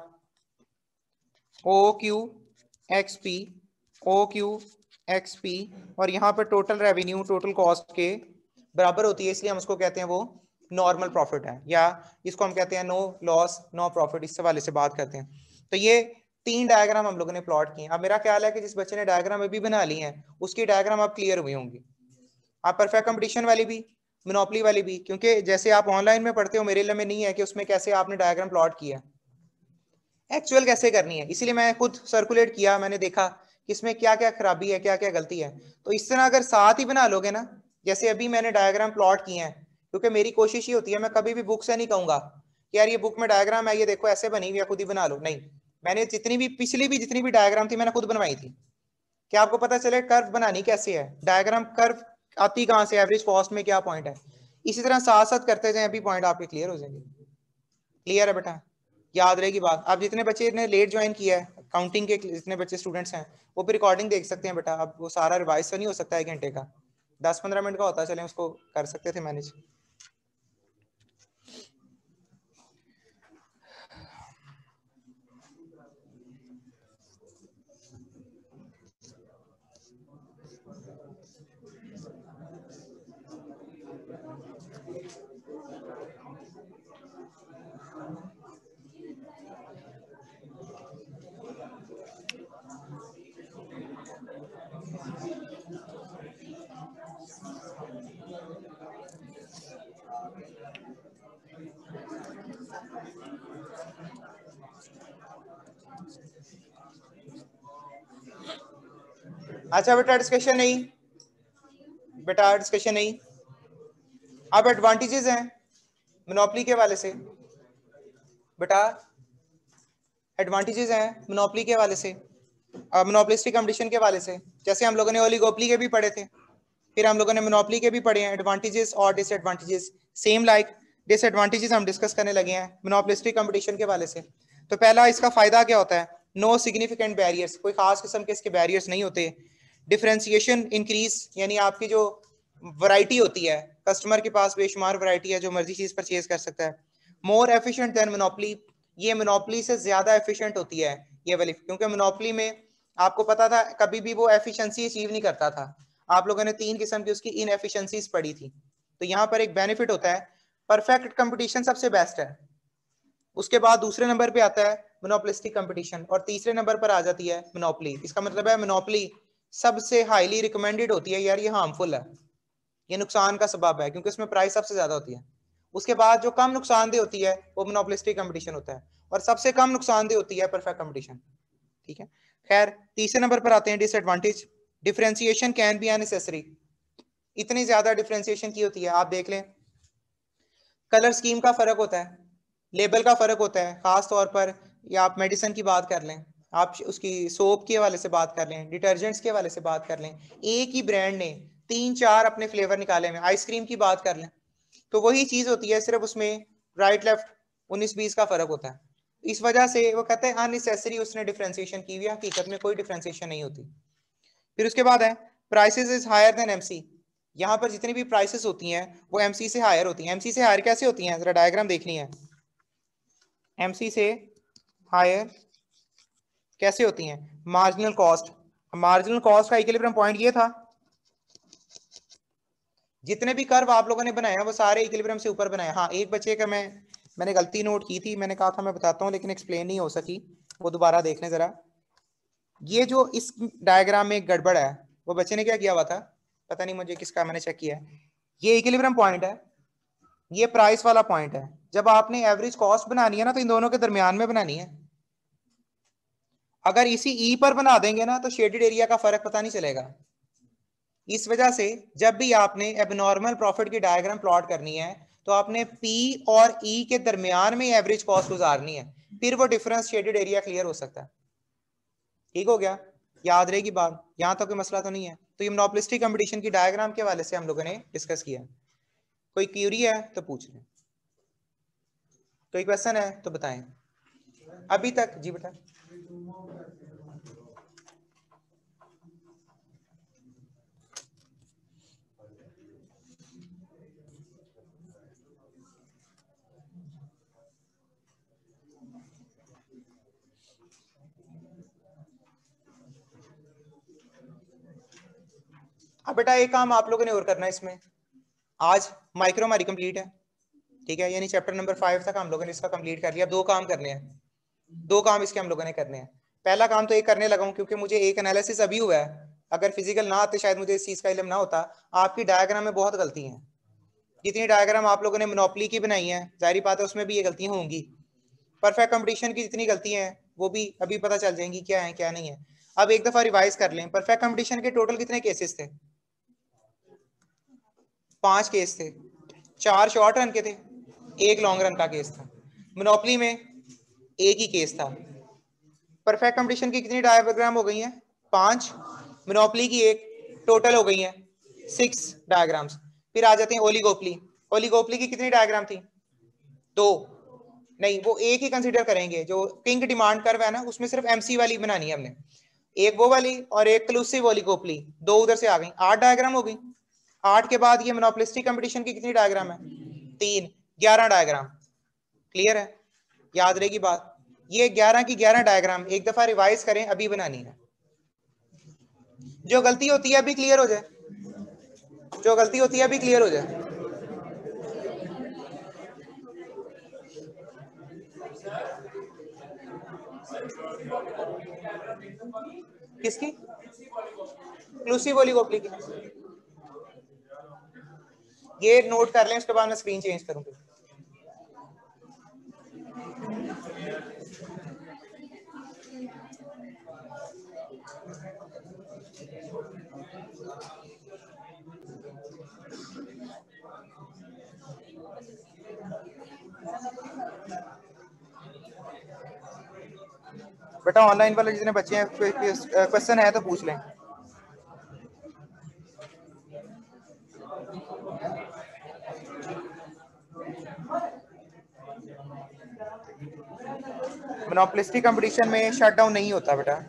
OQXP, OQXP। और यहाँ पर टोटल रेवेन्यू टोटल कॉस्ट के बराबर होती है, इसलिए हम उसको कहते हैं वो नॉर्मल प्रॉफिट है, या इसको हम कहते हैं नो लॉस नो प्रॉफिट, इस हवाले से बात करते हैं। तो ये 3 डायग्राम हम लोगों ने प्लॉट किए। अब मेरा ख्याल है कि जिस बच्चे ने डायग्राम अभी बना ली है उसकी डायग्राम अब क्लियर हुई होंगी। आप परफेक्ट कंपटीशन वाली भी, मोनोपोली वाली भी, क्योंकि जैसे आप ऑनलाइन में पढ़ते हो मेरे लिए में नहीं है कि उसमें कैसे आपने डायग्राम प्लॉट किया, एक्चुअल कैसे करनी है, इसीलिए मैं खुद सर्कुलेट किया, मैंने देखा कि इसमें क्या क्या खराबी है, क्या क्या गलती है। तो इस तरह अगर साथ ही बना लोगे ना जैसे अभी मैंने डायग्राम प्लॉट किए हैं, क्योंकि मेरी कोशिश ये होती है, मैं कभी भी बुक से नहीं कहूंगा कि यार ये बुक में डायग्राम है, ये देखो ऐसे बनी हुई है, खुद ही बना लो। नहीं, मैंने जितनी भी डायग्राम थी मैंने खुद बनवाई थी, कि आपको पता चले कर्व बनानी कैसे है, डायग्राम कर्व आती कहाँ से, एवरेज कॉस्ट में क्या पॉइंट है। इसी तरह साथ साथ करते जाए, अभी पॉइंट आपके क्लियर हो जाएंगे। क्लियर है बेटा, याद रहेगी बात। अब जितने बच्चे ने लेट ज्वाइन किया है, काउंटिंग के जितने बच्चे स्टूडेंट्स हैं, वो भी रिकॉर्डिंग देख सकते हैं बेटा। अब वो सारा रिवाइज तो नहीं हो सकता 1 घंटे का, 10-15 मिनट का होता, चले उसको कर सकते थे मैनेज। अच्छा बेटा, डिस्कशन नहीं बेटा, डिस्कशन नहीं। अब एडवांटेजेस हैं मोनोपोली के हवाले से बेटा, एडवांटेजेस हैं मोनोपोली के हवाले से, मोनोपोलिस्टिक कंपटीशन के हवाले से। जैसे हम लोगों ने ओलिगोपोली के भी पढ़े थे, फिर हम लोगों ने मोनोपोली के भी पढ़े हैं, एडवांटेजेस और डिसएडवांटेजेस सेम लाइक डिसएडवांटेजेस हम डिस्कस करने लगे हैं मोनोपोलिस्टिक कंपटीशन के हवाले से। तो पहला इसका फायदा क्या होता है, नो सिग्निफिकेंट बैरियर्स, कोई खास किस्म के इसके बैरियर्स नहीं होते। डिफरेंशिएशन इंक्रीज, यानी आपकी जो वैरायटी होती है, कस्टमर के पास बेशुमार वैरायटी है, जो मर्जी चीज परचेज कर सकता है। मोर एफिशिएंट देन मोनोपोली, ये मोनोपोली से ज्यादा एफिशिएंट होती है ये वाली, क्योंकि मोनोपोली में आपको पता था कभी भी वो एफिशिएंसी अचीव नहीं करता था। आप लोगों ने 3 किस्म की उसकी इनएफिशिएंसीज पढ़ी थी। तो यहाँ पर एक बेनिफिट होता है, परफेक्ट कंपटीशन सबसे बेस्ट है। उसके बाद दूसरे नंबर पे आता है मोनोपोलिस्टिक कंपटीशन, और तीसरे नंबर पर आ जाती है मोनोपोली। इसका मतलब है मोनोपोली सबसे हाईली रिकमेंडेड होती है, यार ये हार्मफुल है, ये नुकसान का सबब है, क्योंकि उसमें प्राइस सबसे ज्यादा होती है। उसके बाद जो कम नुकसानदेह होती है वो मोनोपोलिस्टिक कंपटीशन होता है, और सबसे कम नुकसानदेह होती है परफेक्ट कंपटीशन। ठीक है, खैर तीसरे नंबर पर आते हैं disadvantage. Differentiation can be unnecessary, इतनी ज्यादा डिफरेंशिएशन की होती है। आप देख लें, कलर स्कीम का फर्क होता है, लेबल का फर्क होता है, खास तौर पर, या आप मेडिसिन की बात कर लें, आप उसकी सोप के हवाले से बात कर लें, डिटर्जेंट्स के हवाले से बात कर लें, एक ही ब्रांड ने 3-4 अपने फ्लेवर निकाले हैं। आइसक्रीम की बात कर लें तो वही चीज होती है, सिर्फ उसमें राइट लेफ्ट 19-20 का फर्क होता है। इस वजह से वो कहते हैं अननेसेसरी उसने डिफरेंशिएशन की हुई है, हकीकत में कोई डिफरेंशिएशन नहीं होती। फिर उसके बाद है prices is higher than MC, यहाँ पर जितनी भी प्राइसेस होती हैं वो एमसी से हायर होती हैं। एमसी से हायर कैसे होती हैं, जरा डायग्राम देखनी है। एमसी से हायर कैसे होती हैं, मार्जिनल कॉस्ट, मार्जिनल कॉस्ट का इक्विलिब्रियम पॉइंट ये था, जितने भी कर्व आप लोगों ने बनाए हैं वो सारे इक्विलिब्रियम से ऊपर बनाए। हाँ, एक बच्चे का मैंने गलती नोट की थी, मैंने कहा था मैं बताता हूँ, लेकिन एक्सप्लेन नहीं हो सकी, वो दोबारा देख लें जरा। ये जो इस डायग्राम में गड़बड़ है, वो बच्चे ने क्या किया हुआ था, पता नहीं मुझे किसका, मैंने चेक किया है, ये इक्विलिब्रियम पॉइंट है, ये प्राइस वाला पॉइंट है। जब आपने एवरेज कॉस्ट बनानी है ना, तो इन दोनों के दरमियान में बनानी है। अगर इसी ई पर बना देंगे ना, तो शेडेड एरिया का फर्क पता नहीं चलेगा। इस वजह से जब भी आपने एबनॉर्मल प्रॉफिट की डायग्राम प्लॉट करनी है, तो आपने पी और ई के दरमियान में एवरेज कॉस्ट गुजारनी है, फिर वो डिफरेंस शेडेड एरिया क्लियर हो सकता है। ठीक हो गया, याद रहेगी बात, यहां तक कोई मसला तो नहीं है। तो ये मोनोपोलिस्टिक कंपटीशन की डायग्राम के हवाले से हम लोगों ने डिस्कस किया। कोई क्यूरी है तो पूछ लें, कोई क्वेश्चन है तो बताएं अभी तक। जी बेटा, अब बेटा एक काम आप लोगों ने और करना है इसमें, आज माइक्रो हमारी कंप्लीट है, ठीक है, यानी चैप्टर नंबर 5 तक हम लोगों ने इसका कंप्लीट कर लिया। अब 2 काम करने हैं, 2 काम इसके हम लोगों ने करने हैं। पहला काम तो एक करने लगा हूं, क्योंकि मुझे एक एनालिसिस अभी हुआ है, अगर फिजिकल ना आते शायद मुझे इस चीज का इल्म ना होता। आपकी डायग्राम में बहुत गलती है, जितनी डायग्राम आप लोगों ने मोनोपोली की बनाई है, जाहिर बात है उसमें भी ये गलतियां होंगी। परफेक्ट कंपटीशन की जितनी गलतियां हैं वो भी अभी पता चल जाएंगी क्या है क्या नहीं है। अब एक दफा रिवाइज कर लें, परफेक्ट कंपटीशन के टोटल कितने केसेस थे, 5 केस थे, 4 शॉर्ट रन के थे, 1 लॉन्ग रन का केस था। मोनोपोली में एक ही केस था। परफेक्ट कंपटीशन की कितनी डायग्राम हो गई हैं? 5। मोनोपोली की एक, टोटल हो गई हैं 6 डायग्राम्स। फिर आ जाते हैं ओलिगोपोली। ओलिगोपोली की कितनी डायग्राम थी? 2 नहीं, वो एक ही कंसीडर करेंगे। जो पिंक डिमांड कर्व है ना, उसमें सिर्फ एमसी वाली बनानी है हमने, एक वो वाली और एक क्लूसिव ओलिगोपोली। 2 उधर से आ गई, 8 डायग्राम हो गई। 8 के बाद ये मोनोपोलिस्टिक कंपटीशन की कितनी डायग्राम है? 3, 11 डायग्राम। क्लियर है? याद रहेगी बात। ये 11 की 11 डायग्राम एक दफा रिवाइज करें, अभी बनानी है। जो गलती होती है अभी क्लियर हो जाए, जो गलती होती है अभी क्लियर हो जाए। किसकी? क्लूसिव ओलिगोपोली की। ये नोट कर लें, उसके बाद मैं स्क्रीन चेंज करूंगा। बेटा ऑनलाइन वाले जितने बच्चे हैं, क्वेश्चन है तो पूछ लें। मोनोपोलिस्टिक कंपटीशन में शट डाउन नहीं होता बेटा।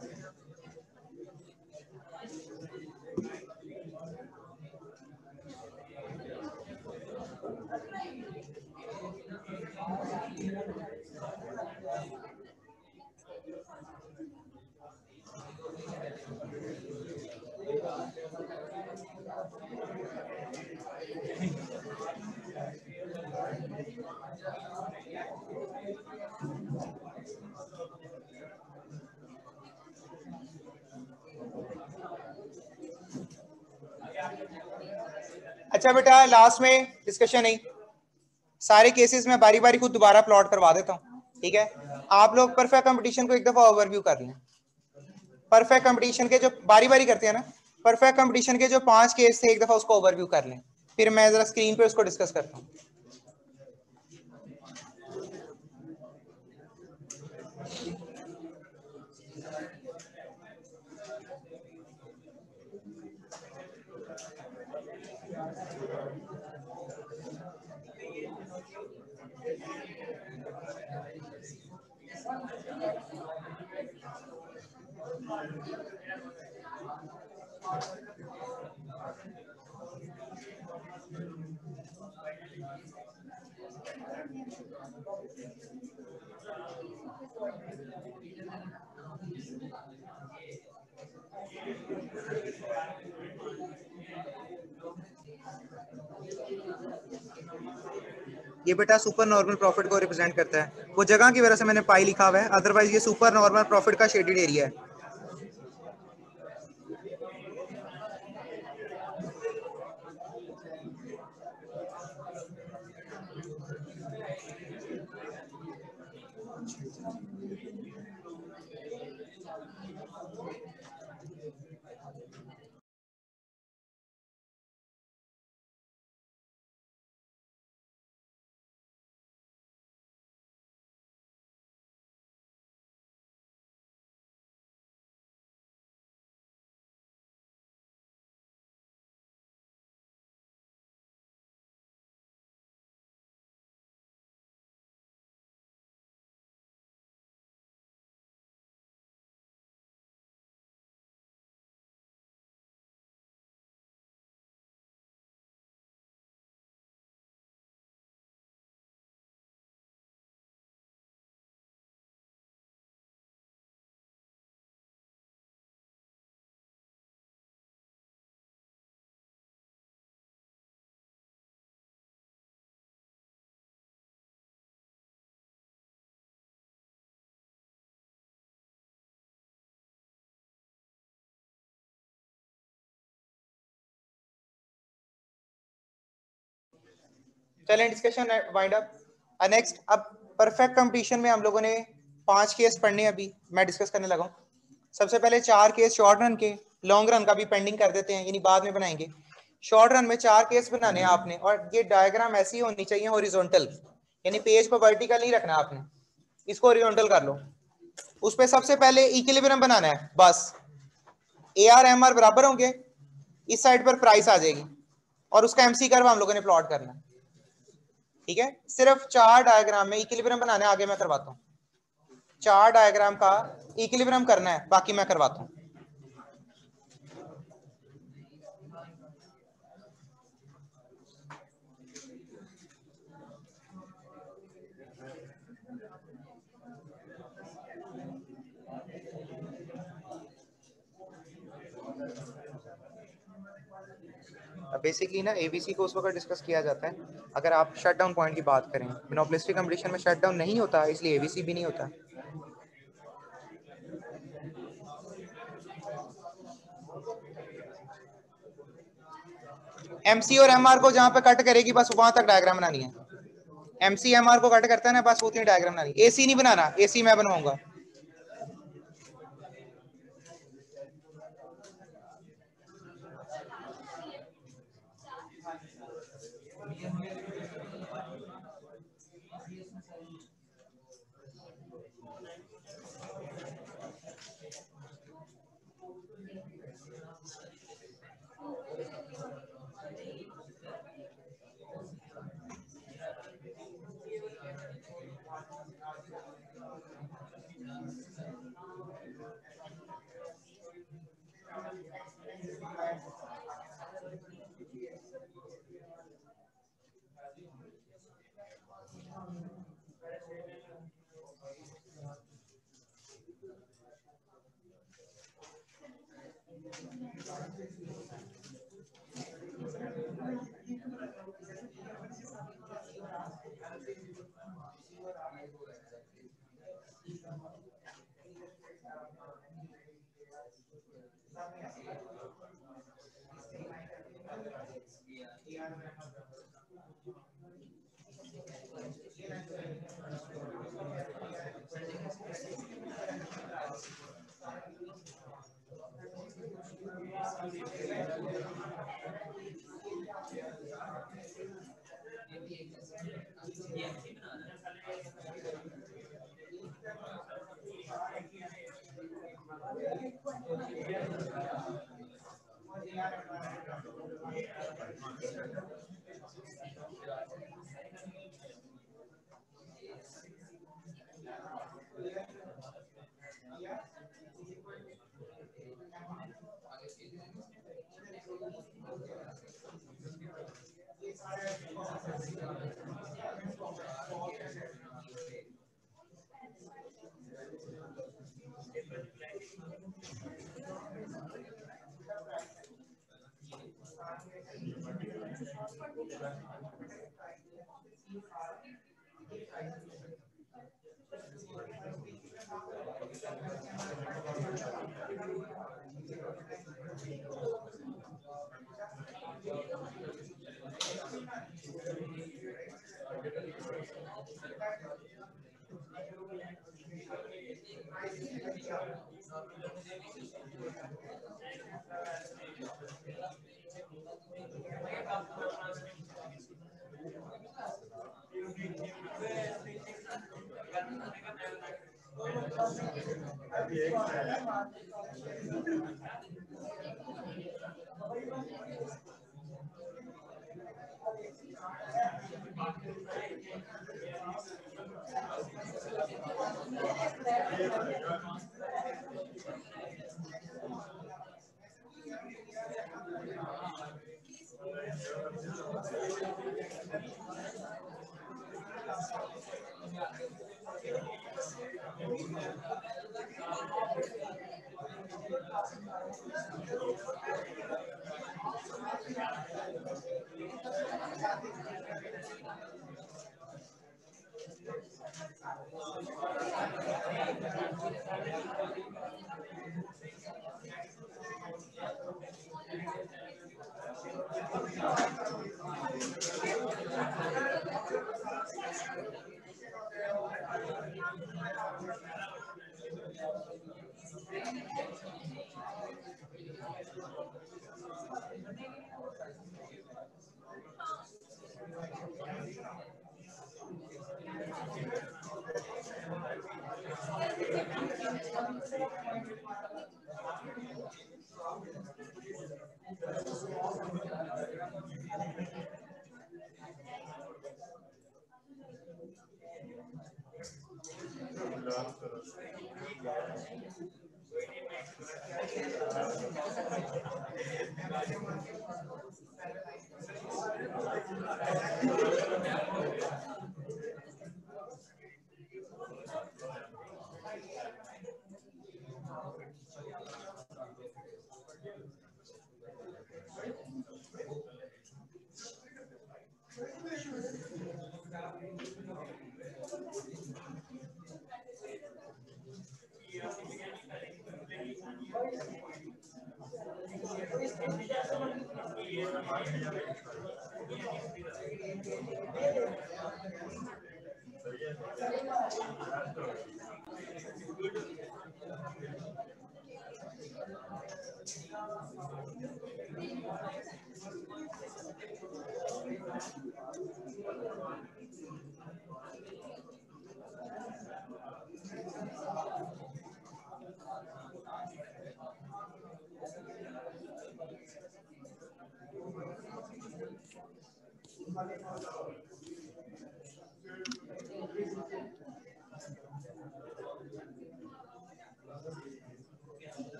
अच्छा बेटा, लास्ट में डिस्कशन नहीं, सारे केसेस में बारी बारी खुद दोबारा प्लॉट करवा देता हूँ, ठीक है? आप लोग परफेक्ट कंपटीशन को एक दफा ओवरव्यू कर लें। परफेक्ट कंपटीशन के जो बारी बारी करते हैं ना, परफेक्ट कंपटीशन के जो 5 केस थे, एक दफा उसको ओवरव्यू कर लें, फिर मैं जरा स्क्रीन पे उसको डिस्कस करता हूँ। ये बेटा सुपर नॉर्मल प्रॉफिट को रिप्रेजेंट करता है, वो जगह की वजह से मैंने पाई लिखा हुआ है, अदरवाइज ये सुपर नॉर्मल प्रॉफिट का शेडेड एरिया है। चलें डिस्कशन वाइंड अप। नेक्स्ट, अब परफेक्ट कंपटीशन में हम लोगों ने 5 केस पढ़ने, अभी मैं डिस्कस करने लगा हूँ। सबसे पहले 4 केस शॉर्ट रन के, लॉन्ग रन का भी पेंडिंग कर देते हैं, यानी बाद में बनाएंगे। शॉर्ट रन में 4 केस बनाने हैं आपने, और ये डायग्राम ऐसी होनी चाहिए हॉरिजॉन्टल, यानी पेज पर वर्टिकल नहीं रखना आपने, इसको हॉरिजॉन्टल कर लो। उस पे सबसे पहले इक्विलिब्रियम बनाना है, बस AR MR बराबर होंगे, इस साइड पर प्राइस आ जाएगी, और उसका MC कर्व हम लोगों ने प्लॉट करना है। ठीक है, सिर्फ 4 डायग्राम में इक्विलिब्रियम बनाना है, आगे मैं करवाता हूँ। 4 डायग्राम का इक्विलिब्रियम करना है, बाकी मैं करवाता हूँ। बेसिकली ना ABC को उस वक्त डिस्कस किया जाता है अगर आप शटडाउन पॉइंट की बात करें। मोनोपोलिस्टिक कंपटीशन में शटडाउन नहीं होता, इसलिए ABC भी नहीं होता। MC और MR को जहां पे कट करेगी बस वहां तक डायग्राम बनानी है। MC MR को कट करता है ना, बस उतनी डायग्राम बनानी। AC नहीं बनाना, AC मैं बनवाऊंगा।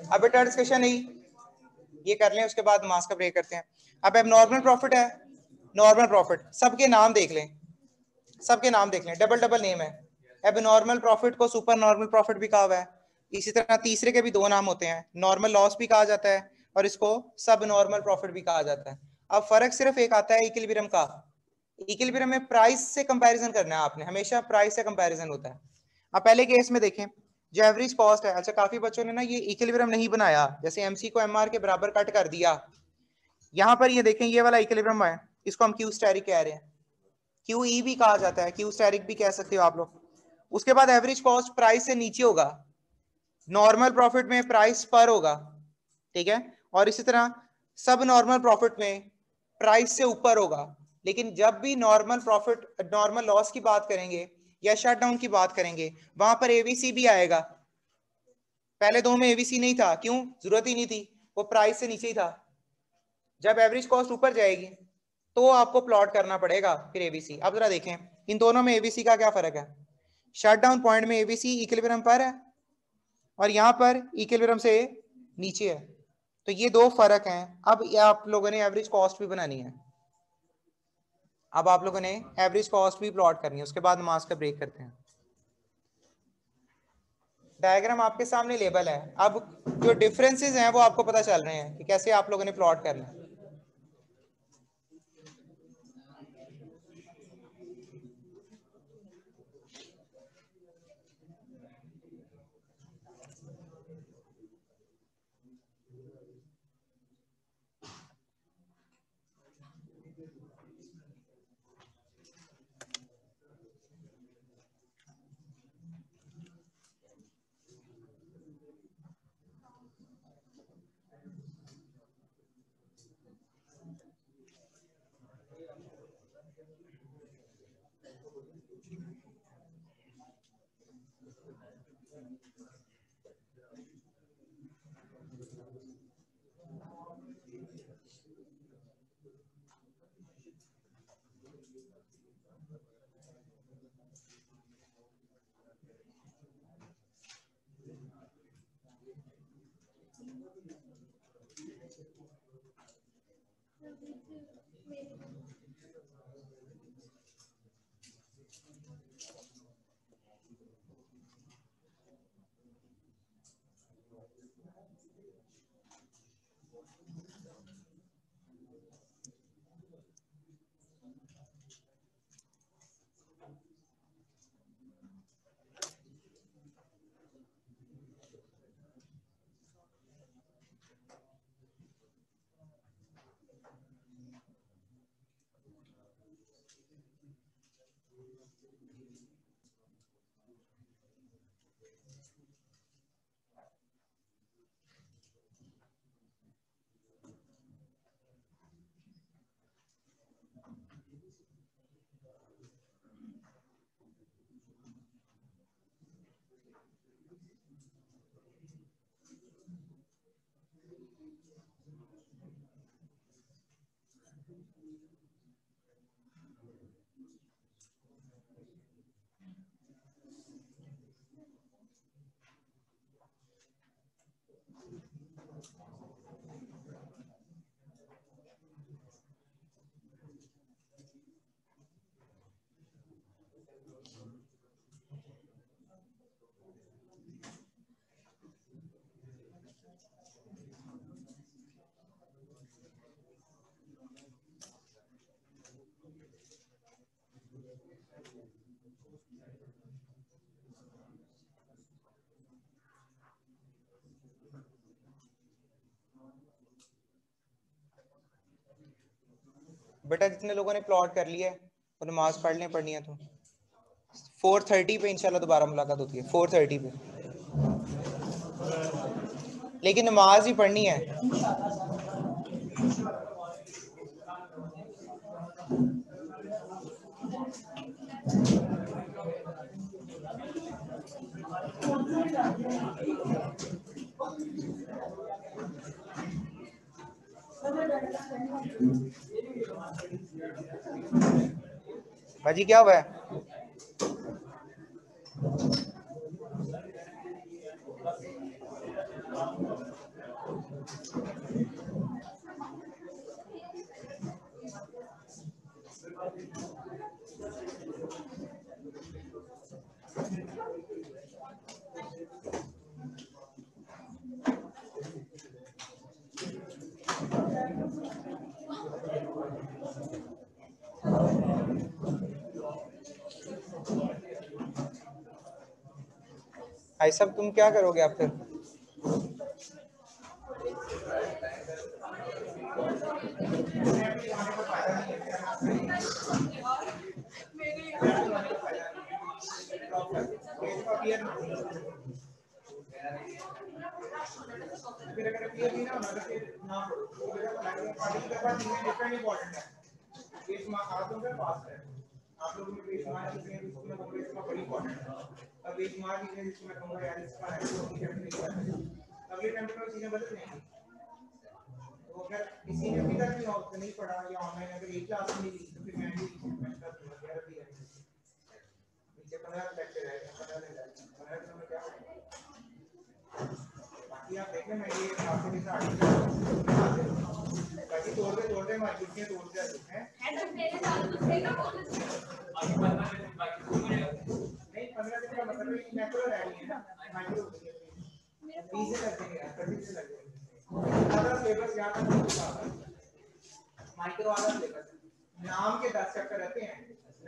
अब बेटा डिस्कशन नहीं ये कर लें, उसके बाद मास का ब्रेक करते हैं। अब नॉर्मल प्रॉफिट है, नॉर्मल प्रॉफिट सबके नाम देख लें, सबके नाम देख लें, डबल डबल नेम है। अब नॉर्मल प्रॉफिट को सुपर नॉर्मल प्रॉफिट भी कहा हुआ है। इसी तरह तीसरे के भी दो नाम होते हैं, नॉर्मल लॉस भी कहा जाता है और इसको सब नॉर्मल प्रॉफिट भी कहा जाता है। अब फर्क सिर्फ एक आता है इक्विलिब्रियम का। इक्विलिब्रियम में प्राइस से कंपैरिजन करना है आपने, हमेशा प्राइस से कंपैरिजन होता है। अब पहले केस में देखें, जो एवरेज कॉस्ट है, अच्छा काफी बच्चों ने ना ये इक्विलिब्रियम नहीं बनाया, जैसे एमसी को एमआर के बराबर कट कर दिया। यहां पर ये देखें, ये वाला इक्विलिब्रियम है, इसको हम क्यू स्टैटिक कह रहे हैं, क्यू ई भी कहा जाता है, क्यू स्टैटिक भी कह सकते हो आप लोग। उसके बाद एवरेज कॉस्ट प्राइस से नीचे होगा, नॉर्मल प्रॉफिट में प्राइस पर होगा, ठीक है, और इसी तरह सब नॉर्मल प्रॉफिट में प्राइस से ऊपर होगा। लेकिन जब भी नॉर्मल प्रॉफिट नॉर्मल लॉस की बात करेंगे या शट डाउन की बात करेंगे, वहां पर एबीसी भी आएगा। पहले दो में एबीसी नहीं था, क्यों? जरूरत ही नहीं थी, वो प्राइस से नीचे ही था। जब एवरेज कॉस्ट ऊपर जाएगी तो आपको प्लॉट करना पड़ेगा फिर एबीसी। अब जरा देखें इन दोनों में एबीसी का क्या फर्क है। शट डाउन पॉइंट में एबीसी इक्विलिब्रियम पर है और यहां पर इक्विलिब्रियम से नीचे है, तो ये दो फर्क हैं। अब ये आप लोगों ने एवरेज कॉस्ट भी बनानी है, अब आप लोगों ने एवरेज कॉस्ट भी प्लॉट करनी है, उसके बाद मास का ब्रेक करते हैं। डायग्राम आपके सामने लेबल है, अब जो डिफरेंसेस हैं वो आपको पता चल रहे हैं कि कैसे आप लोगों ने प्लॉट करना है। बेटा जितने लोगों ने प्लॉट कर लिया है और नमाज पढ़नी है तो 4:30 पे इंशाल्लाह दोबारा मुलाकात होती है 4:30 पे, लेकिन नमाज ही पढ़नी है। भाजी क्या हुआ है? भाई साहब तुम क्या करोगे आप फिर? आप लोगों में बेशुमार चीजें हैं जिसमें वो बेशुमार बड़ी इंपॉर्टेंट है। अब बेशुमार चीजें जिसमें मैं कहूँगा यार इसका है तो अगले टाइम पे चीजें बदल जाएंगी। तो अगर किसी ने अभी तक नहीं पढ़ा या ऑनलाइन अगर एक क्लास में ली तो फिर मैं भी पीछे 15 लेक्चर है 15 दिन में क्या बाकी आप देखें मैं ये आपके लिए बाकी तोड़ते मार्केट तोड़ते हैं नहीं 15 दिन का मतलब है मैक्रो रैली है ना माइक्रो इजी लगते हैं यार कभी से लगते हैं सारा सिलेबस याद रखना माइक्रो वाला सिलेबस नाम के 10 चैप्टर रहते हैं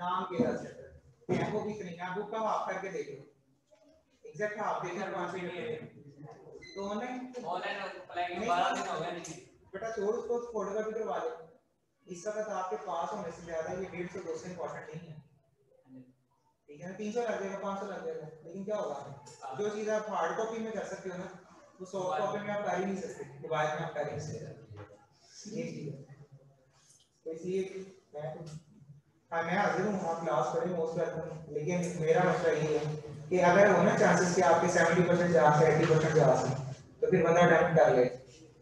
नाम के 10 चैप्टर आपको भी नहीं आप बुक का हाफ करके देख लो एग्जैक्ट हाफ देखना कौन से नहीं है तो ऑनलाइन अप्लाई 12 दिन हो गए नहीं बेटा छोड़ उसको फोटोकॉपी करवा लो इस वक्त आपके पास होने से ज्यादा ये 150 200 इंपॉर्टेंट नहीं है ठीक है ना 300 लग जाएगा 500 लग जाएगा लेकिन क्या होगा जो चीज आप हार्ड कॉपी में कर सकते हो ना वो सॉफ्ट कॉपी में आप कर ही नहीं सकते मोबाइल में आप कर ही नहीं सकते ये चीज है तो इसलिए मैं हाजिर हूँ आप क्लास करें मोस्ट वेलकम लेकिन मेरा मसला ये है कि अगर हो ना चांसेस कि आपके 70% जा से 80% जा से तो फिर बंदा अटेम्प्ट कर ले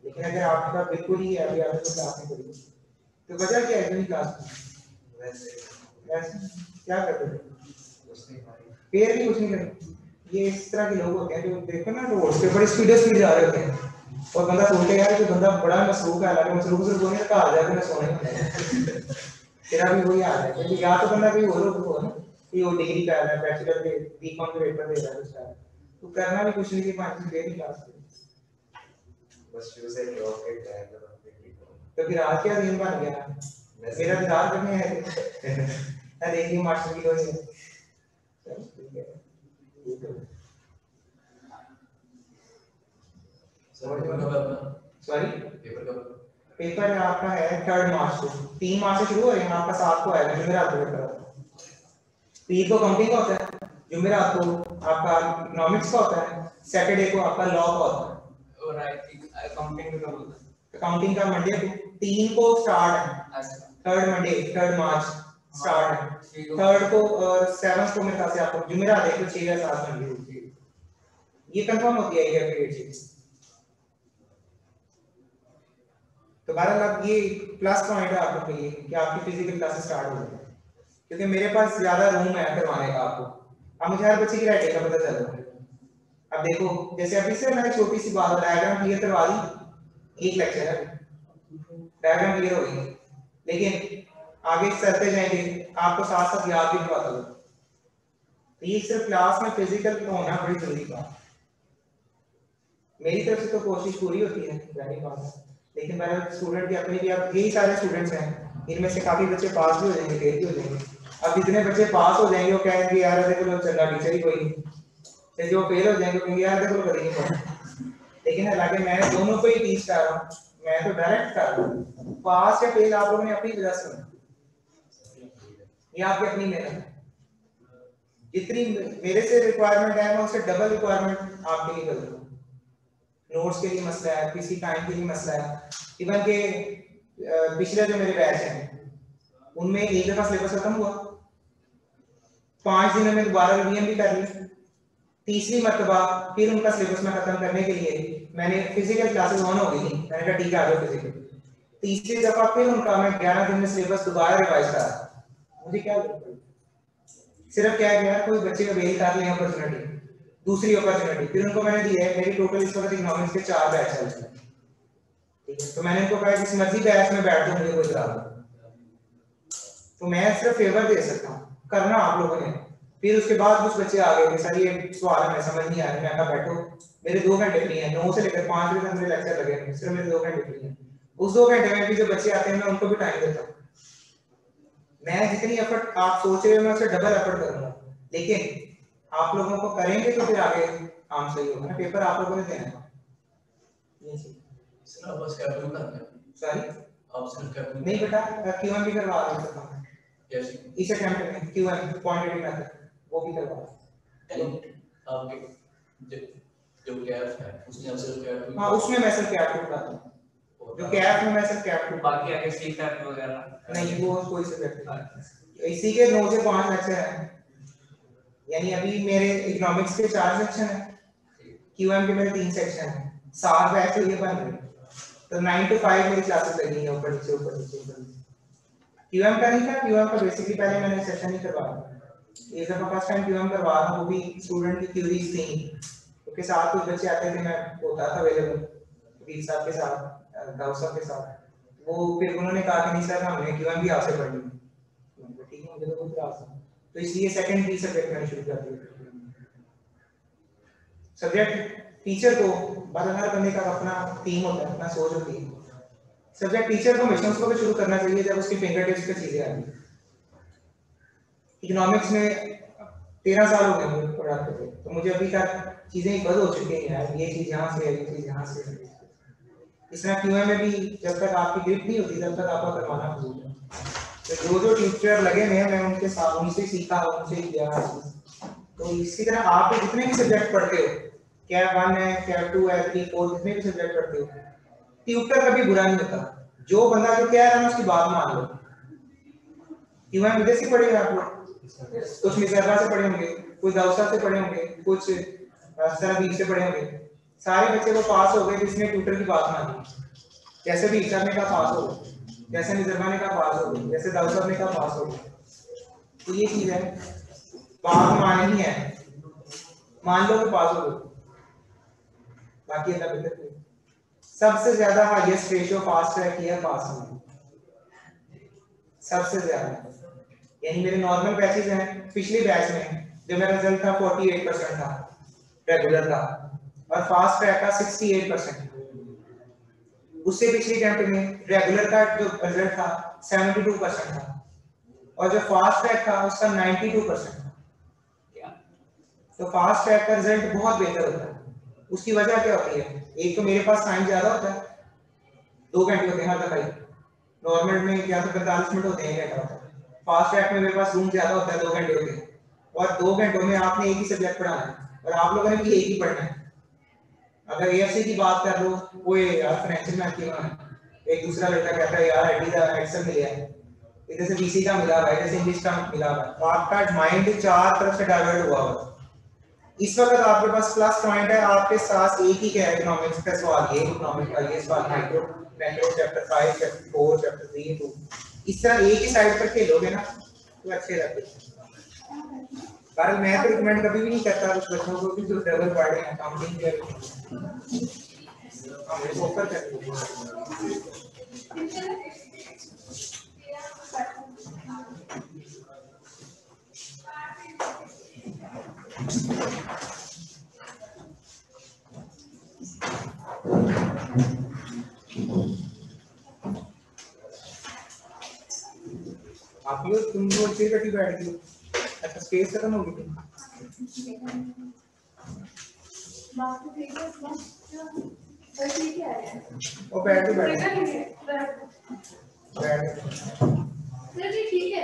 लेकिन अगर आपके पास बिल्कुल ही है अभी आपने क्लास नहीं करी तो वजह क्या है इतनी क्लास वैसे क्या करते थे पेड़ भी कुछ नहीं करते ये इस तरह के लोग होते हैं जो देखो ना रोड पे बड़ी स्पीड जा रहे होते हैं और बंदा सोचते यार कि बंदा बड़ा मसरूफ है हालांकि मसरूफ सिर्फ बोलने का आ जाए मैं सोने तेरा भी वही हाल है क्योंकि या तो बंदा कोई और हो ना कि वो डिग्री कर रहा है बैचलर के बीकॉम के पेपर दे रहा है उसका तो करना भी कुछ नहीं कि 5 दिन की क्लास बस शुरू से ड्रॉप के टाइम तो फिर आज क्या दिन बन गया मेरा इंतजार करने है अरे ये मास्टर की वजह से सॉरी पेपर आपका है 3 मार्च को 3 मार्च से शुरू हो रहे हैं आपका 7 को आएगा जुमेरात को पेपर 3 को काउंटिंग का होता है जुमेरात को आपका इकोनॉमिक्स का होता है सैटरडे को आपका लॉ का होता है और अकाउंटिंग का होता है अकाउंटिंग का मंडे को 3 को स्टार्ट है 3rd मंडे 3rd मार्च स्टार्ट है 3rd को 7th को मेरे ख्याल से आपको जुमेरात है तो 6 या 7 मंडे होती है ये कंफर्म होती है ये डेट शीट तो बहरहाल अब ये प्लस पॉइंट है आप लोग के लिए कि आपकी फिजिकल क्लासेस स्टार्ट हो गई, क्योंकि मेरे पास ज्यादा रूम है करवाने का आपको। अब मुझे हर बच्चे की राइटिंग का पता चल रहा है। अब देखो जैसे अभी से मैंने छोटी सी बात डायग्राम क्लियर करवा दी, एक लेक्चर है डायग्राम क्लियर हो गई, लेकिन आगे चलते जाएंगे आपको साथ साथ याद भी करवाता हूँ। तो ये सिर्फ क्लास में फिजिकल होना बड़ी जरूरी बात। मेरी तरफ से तो कोशिश पूरी होती है जाने पास, लेकिन मेरे स्टूडेंट की अपनी भी, अब यही सारे स्टूडेंट्स हैं, इनमें से काफी बच्चे पास भी हो जाएंगे, फेल भी हो जाएंगे। अब जितने बच्चे पास हो जाएंगे वो कहेंगे यार देखो लोग चलना टीचर ही कोई नहीं, तो जो फेल हो जाएंगे कहेंगे यार देखो कभी नहीं पढ़ा। लेकिन हालांकि मैं दोनों को ही टीच कर रहा हूँ, मैं तो डायरेक्ट कर रहा हूँ। पास या फेल आप लोगों ने अपनी वजह से होना, ये आपकी अपनी मेहनत है। जितनी मेरे से रिक्वायरमेंट है मैं उससे डबल रिक्वायरमेंट आपके लिए कर रहा हूँ। नोट्स के लिए मसला है, किसी टाइम के लिए मसला है, इवन के पिछले जो मेरे बैच हैं उनमें एक दफा सिलेबस खत्म हुआ, 5 दिनों में दोबारा रिवीजन भी कर ली, तीसरी मरतबा फिर उनका सिलेबस में खत्म करने के लिए मैंने फिजिकल क्लासेस ऑन हो गई थी, मैंने कहा ठीक है आ जाओ फिजिकल। तीसरी दफा फिर उनका मैं 11 दिन में सिलेबस दोबारा रिवाइज करा। मुझे क्या सिर्फ क्या गया कोई बच्चे का वेल कर ले अपॉर्चुनिटी, दूसरी अपॉर्चुनिटी फिर उनको मैंने दी है। मेरी टोटल इस वक्त इकोनॉमिक्स के 4 बैच चल रहे हैं, ठीक है। तो मैंने इनको कहा जिस मर्जी बैच में बैठ दो मुझे कोई करा दो, तो मैं सिर्फ फेवर दे सकता हूँ, करना आप लोगों ने। फिर उसके बाद कुछ बच्चे आ गए सर ये सवाल हमें समझ नहीं आ रहा, मैं कहा बैठो मेरे 2 घंटे फ्री हैं, 9 से लेकर 5 बजे तक मेरे लेक्चर लगे, सिर्फ मेरे 2 घंटे फ्री हैं। उस 2 घंटे में भी जो बच्चे आते हैं मैं उनको भी टाइम देता हूँ। मैं जितनी एफर्ट आप सोच रहे हो मैं उससे डबल एफर्ट करूंगा, लेकिन आप लोगों को करेंगे तो फिर आगे काम सही होगा ना। पेपर आप लोगों ने देना है, ये सर आप बस कैप्टन करते हैं, सॉरी आप सिर्फ कैप्टन नहीं बेटा, क्यूएम भी करवा रहे हैं कैसे इस अटेम्प्ट में, क्यूएम क्वांटिटी मेथड वो भी करवा रहे हैं। आपके जो कैप है उसमें आप सिर्फ कैप्टन, हां उसमें मैं सिर्फ कैप्टन करता हूं, जो कैप में मैं सिर्फ कैप्टन, बाकी आगे सी कैप वगैरह नहीं वो कोई सब्जेक्ट नहीं। इसी के 9 से 5 लेक्चर हैं, यानी अभी मेरे इकोनॉमिक्स के 4 सेक्शन हैं, क्यूएम के मेरे 3 सेक्शन हैं, 7 बैच ये बन रहे हैं, तो 9 to 5 मेरी क्लासेस लगी हैं, ऊपर नीचे ऊपर नीचे ऊपर नीचे। क्यूएम का नहीं था, क्यूएम का बेसिकली पहले मैंने सेशन नहीं करवाया, इस दफा फर्स्ट टाइम क्यूएम करवा रहा हूं, वो भी स्टूडेंट की क्यूरीज थी, क्योंकि साथ कुछ बच्चे आते थे, मैं होता था अवेलेबल वीर साहब के साथ, दाऊद साहब के साथ, वो फिर उन्होंने कहा कि नहीं सर हमने क्यूएम भी आपसे पढ़ ली, ठीक है मुझे तो कोई इतराज नहीं, तो इसलिए सेकंड भी सब्जेक्ट मैंने शुरू कर दिया। सब्जेक्ट टीचर को हर बंदे का अपना टीम होता है, अपना सोच होती है। सब्जेक्ट टीचर को हमेशा उसको भी शुरू करना चाहिए जब उसकी फिंगर टिप्स पे चीजें आती हैं। इकोनॉमिक्स में 13 साल हो गए मुझे पढ़ाते थे, तो मुझे अभी तक चीजें बंद हो चुकी हैं, ये चीज यहाँ से है, ये चीज यहाँ से है। इस तरह क्यूएम में भी जब तक आपकी ग्रिप नहीं होती तब तक आपका करवाना भूल है। तो जो टीचर लगे हुए हैं मैं उनके साथ उनसे सीखा, उनसे किया। तो इसी तरह आप जितने भी सब्जेक्ट पढ़ते हो, क्या 1 है, क्या 2 है, 3 4 जितने भी सब्जेक्ट पढ़ते हो, ट्यूटर कभी बुरा नहीं होता। जो बंदा जो कह रहा है उसकी बात मान लो। क्यूएम विदेश से पढ़े आप लोग, कुछ मिसरवा से पढ़े होंगे, कुछ दाऊसा से पढ़े होंगे, कुछ सरबीर से पढ़े होंगे। सारे बच्चे को पास हो गए जिसने ट्यूटर की बात मानी, जैसे भी सर ने कहा पास हो गए, जैसे मिसरवा ने कहा पास हो गए, जैसे दाऊसा ने कहा पास हो गए। तो ये चीज है, बात माननी है, मान लो कि पास हो गए, बाकी अल्लाह बेहतर करे। सबसे ज्यादा हाईएस्ट रेशियो पास ट्रैक किया पास में, सबसे ज्यादा। यानी मेरे नॉर्मल बैचेस हैं, पिछले बैच में जो मेरा रिजल्ट था 48% था रेगुलर का, और फास्ट ट्रैक का 68%। उससे पिछले कैंप में रेगुलर का जो रिजल्ट था 72% था, और जो फास्ट ट्रैक था उसका 92% था। तो फास्ट ट्रैक का रिजल्ट बहुत बेहतर होता है। उसकी वजह क्या होती है? एक तो मेरे पास टाइम ज्यादा होता है, 2 घंटे होते हैं हर दफा, नॉर्मल में क्या तो 45 मिनट होते हैं, घंटा होता है। फास्ट ट्रैक में मेरे पास रूम ज्यादा होता है, 2 घंटे होते हैं, और 2 घंटों में आपने एक ही सब्जेक्ट पढ़ाना है, और आप लोगों ने भी एक ही पढ़ना है। अगर एएफसी की बात कर लो, वो यार फाइनेंशियल मैथ की है, एक दूसरा लड़का कहता है यार आईटी का एक्सेल मिला है, इधर से बीसी का मिला हुआ है, इधर से इंग्लिश का मिला हुआ है, तो आपका माइंड 4 तरफ से डाइवर्ट हुआ हुआ है। इस वक्त आपके पास प्लस पॉइंट है, आपके साथ एक ही क्या है इकोनॉमिक्स का सवाल, ये इकोनॉमिक्स का ये सवाल micro macro chapter 5 chapter 4 chapter 3 2 इस तरह एक ही साइड पर खेलोगे ना तो अच्छे लगते हैं। कारण मैं तो रिकमेंड कभी भी नहीं करता कुछ बच्चों को कि जो डबल पढ़े अकाउंटिंग के हम फोकस करें। आप लोग तुम लोग इसी कटी बैठ गए, अच्छा स्पेस खत्म हो गई वो बैठ के बैठ ठीक है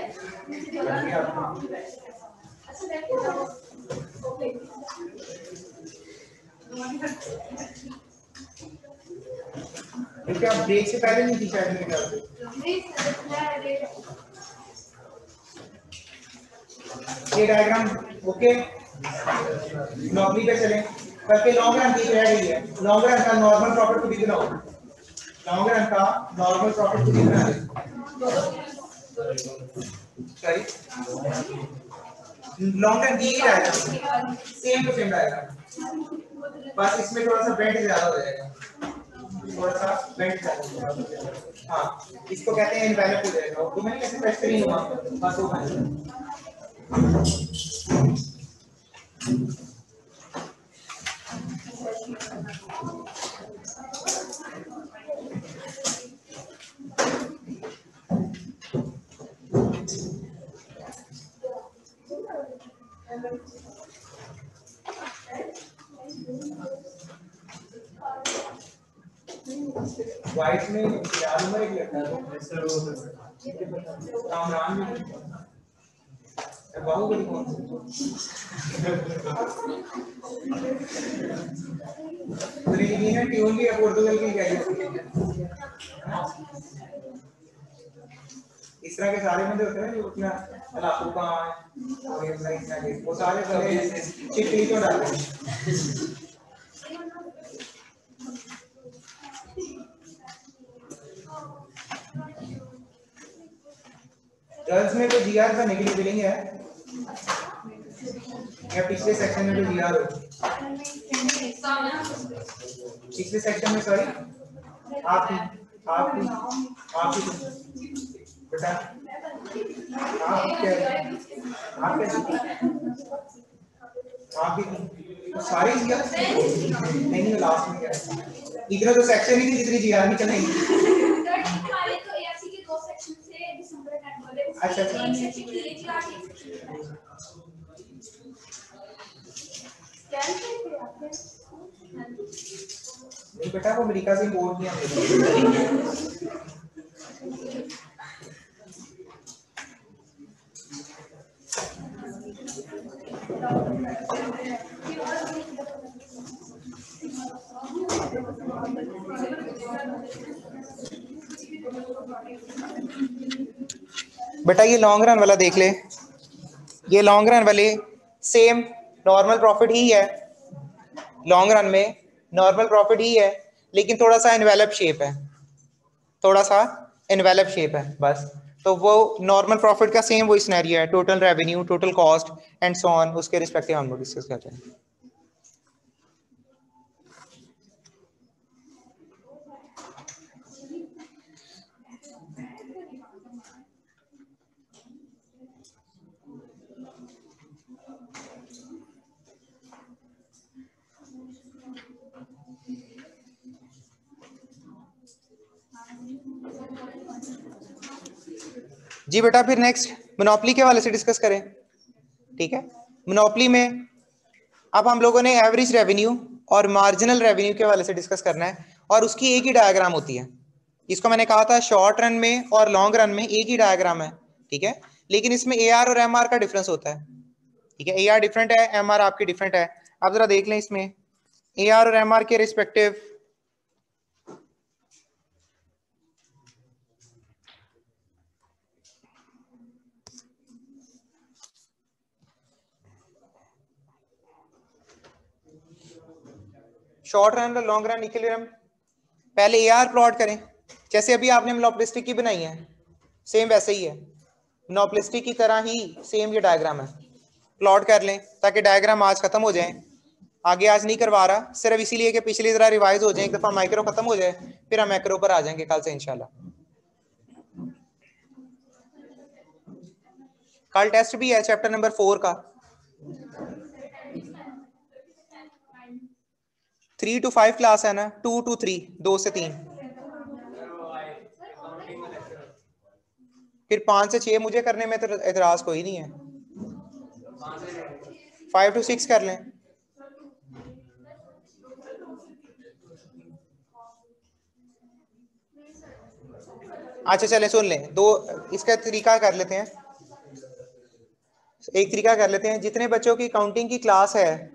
क्या ब्रेक से पहले नहीं थी शायद मेरे ख्याल से ये डायग्राम ओके। नौकरी पे चलें, करके लॉन्ग रन की रही है, लॉन्ग रन का नॉर्मल प्रॉफिट को भी बनाओ, लॉन्ग रन का नॉर्मल प्रॉफिट को भी बना सही, लॉन्ग रन दी जाएगा सेम टू सेम आएगा, बस इसमें थोड़ा सा बेंट ज्यादा हो जाएगा, थोड़ा सा बेंट ज्यादा हो जाएगा। हाँ इसको कहते हैं इनवैलिड हो जाएगा, तो मैंने कैसे प्रेस नहीं हुआ बस वो वाइट में यार नंबर एक लगता है सर वो कामरान में बाहुबली कौन सा ट्यून भी पोर्टुगल की क्या इस तरह के सारे बंदे होते हैं जो अपना इलाकों का और ये इतना वो सारे बंदे चिट्ठी तो डालते हैं। गर्ल्स में तो जीआर का नेगेटिव बिलिंग है या पिछले सेक्शन में जो जीआर हो पिछले सेक्शन में सॉरी आपकी बेटा आप तो सारे जीआर नहीं लास्ट में क्या इधर तो सेक्शन ही नहीं जितनी जीआर भी चलेंगी अच्छा नहीं बेटा वो अमेरिका से इंपोर्ट किया बेटा ये लॉन्ग रन वाला देख ले, ये लॉन्ग रन वाले सेम नॉर्मल प्रॉफिट ही है, लॉन्ग रन में नॉर्मल प्रॉफिट ही है लेकिन थोड़ा सा एनवेलप शेप है, थोड़ा सा एनवेलप शेप है बस, तो वो नॉर्मल प्रॉफिट का सेम वही सिनेरियो है, total revenue total cost and so on, उसके रिस्पेक्टिव हम लोग डिस्कस कर रहे हैं। जी बेटा फिर नेक्स्ट मोनोपोली के हवाले से डिस्कस करें, ठीक है। मोनोपोली में अब हम लोगों ने एवरेज रेवेन्यू और मार्जिनल रेवेन्यू के हवाले से डिस्कस करना है, और उसकी एक ही डायग्राम होती है, इसको मैंने कहा था शॉर्ट रन में और लॉन्ग रन में एक ही डायग्राम है, ठीक है, लेकिन इसमें एआर और एमआर का डिफरेंस होता है, ठीक है, एआर डिफरेंट है, एमआर आपकी डिफरेंट है। आप जरा देख लें इसमें एआर और एमआर के रिस्पेक्टिव शॉर्ट रन और लॉन्ग रन इक्विलिब्रियम, पहले एआर प्लॉट करें, जैसे अभी आपने मोनोपोलिस्टिक की बनाई है सेम वैसे ही है, मोनोपोलिस्टिक की तरह ही सेम ये डायग्राम है, प्लॉट कर लें ताकि डायग्राम आज खत्म हो जाए। आगे आज नहीं करवा रहा, सिर्फ इसीलिए कि पिछली तरह रिवाइज हो जाए, एक दफा माइक्रो खत्म हो जाए, फिर हम मैक्रो पर आ जाएंगे कल से इंशाल्लाह। कल टेस्ट भी है चैप्टर नंबर 4 का, 3 to 5 क्लास है ना, 2 to 3, 2 से 3, फिर 5 से 6 मुझे करने में तो एतराज कोई नहीं है, 5 to 6 कर लें। अच्छा चलें सुन लें, दो इसका तरीका कर लेते हैं, एक तरीका कर लेते हैं, जितने बच्चों की अकाउंटिंग की क्लास है,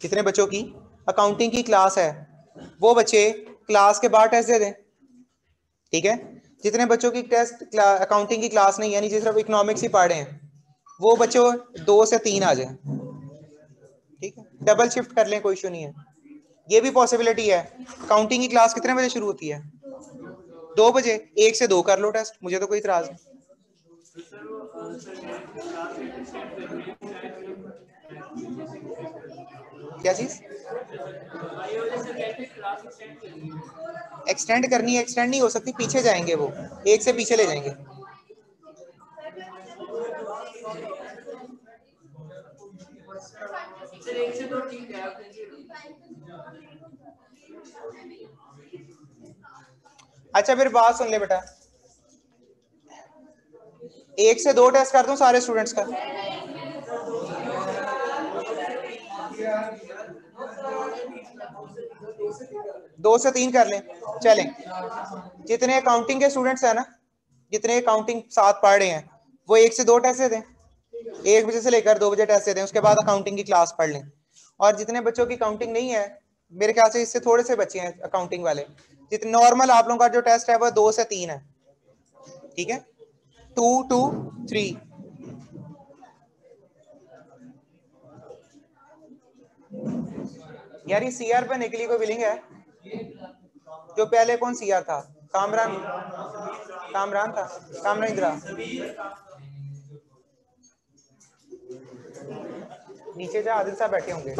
जितने बच्चों की अकाउंटिंग की क्लास है वो बच्चे क्लास के बाद टेस्ट दे दें, ठीक है। जितने बच्चों की टेस्ट अकाउंटिंग की क्लास नहीं, यानी सिर्फ इकोनॉमिक्स ही पढ़ रहे हैं, वो बच्चों 2 से 3 आ जाए, ठीक है। डबल शिफ्ट कर लें, कोई इशू नहीं है, ये भी पॉसिबिलिटी है। अकाउंटिंग की क्लास कितने बजे शुरू होती है? 2 बजे, 1 से 2 कर लो टेस्ट, मुझे तो कोई इतराज नहीं। क्या चीज एक्सटेंड करनी है? एक्सटेंड नहीं हो सकती, पीछे जाएंगे, वो 1 से पीछे ले जाएंगे। अच्छा फिर बात सुन ले बेटा, 1 से 2 टेस्ट कर दूं सारे स्टूडेंट्स का? 2 से 3 कर लें, चलें। जितने अकाउंटिंग के स्टूडेंट्स हैं ना, जितने अकाउंटिंग साथ पढ़ रहे हैं, वो 1 से 2 टेस्ट दे दें, 1 बजे से लेकर 2 बजे टेस्ट दे दें, उसके बाद अकाउंटिंग की क्लास पढ़ लें। और जितने बच्चों की अकाउंटिंग नहीं है, मेरे ख्याल से इससे थोड़े से बच्चे हैं अकाउंटिंग वाले, जितने नॉर्मल आप लोगों का जो टेस्ट है वो 2 से 3 है, ठीक है, 2 to 3। यार ये सीआर बनने के लिए कोई विलिंग है? जो पहले कौन सीआर था? कामरान, कामरान था, कामरान इंदिरा। नीचे जा, आदिल साहब बैठे होंगे,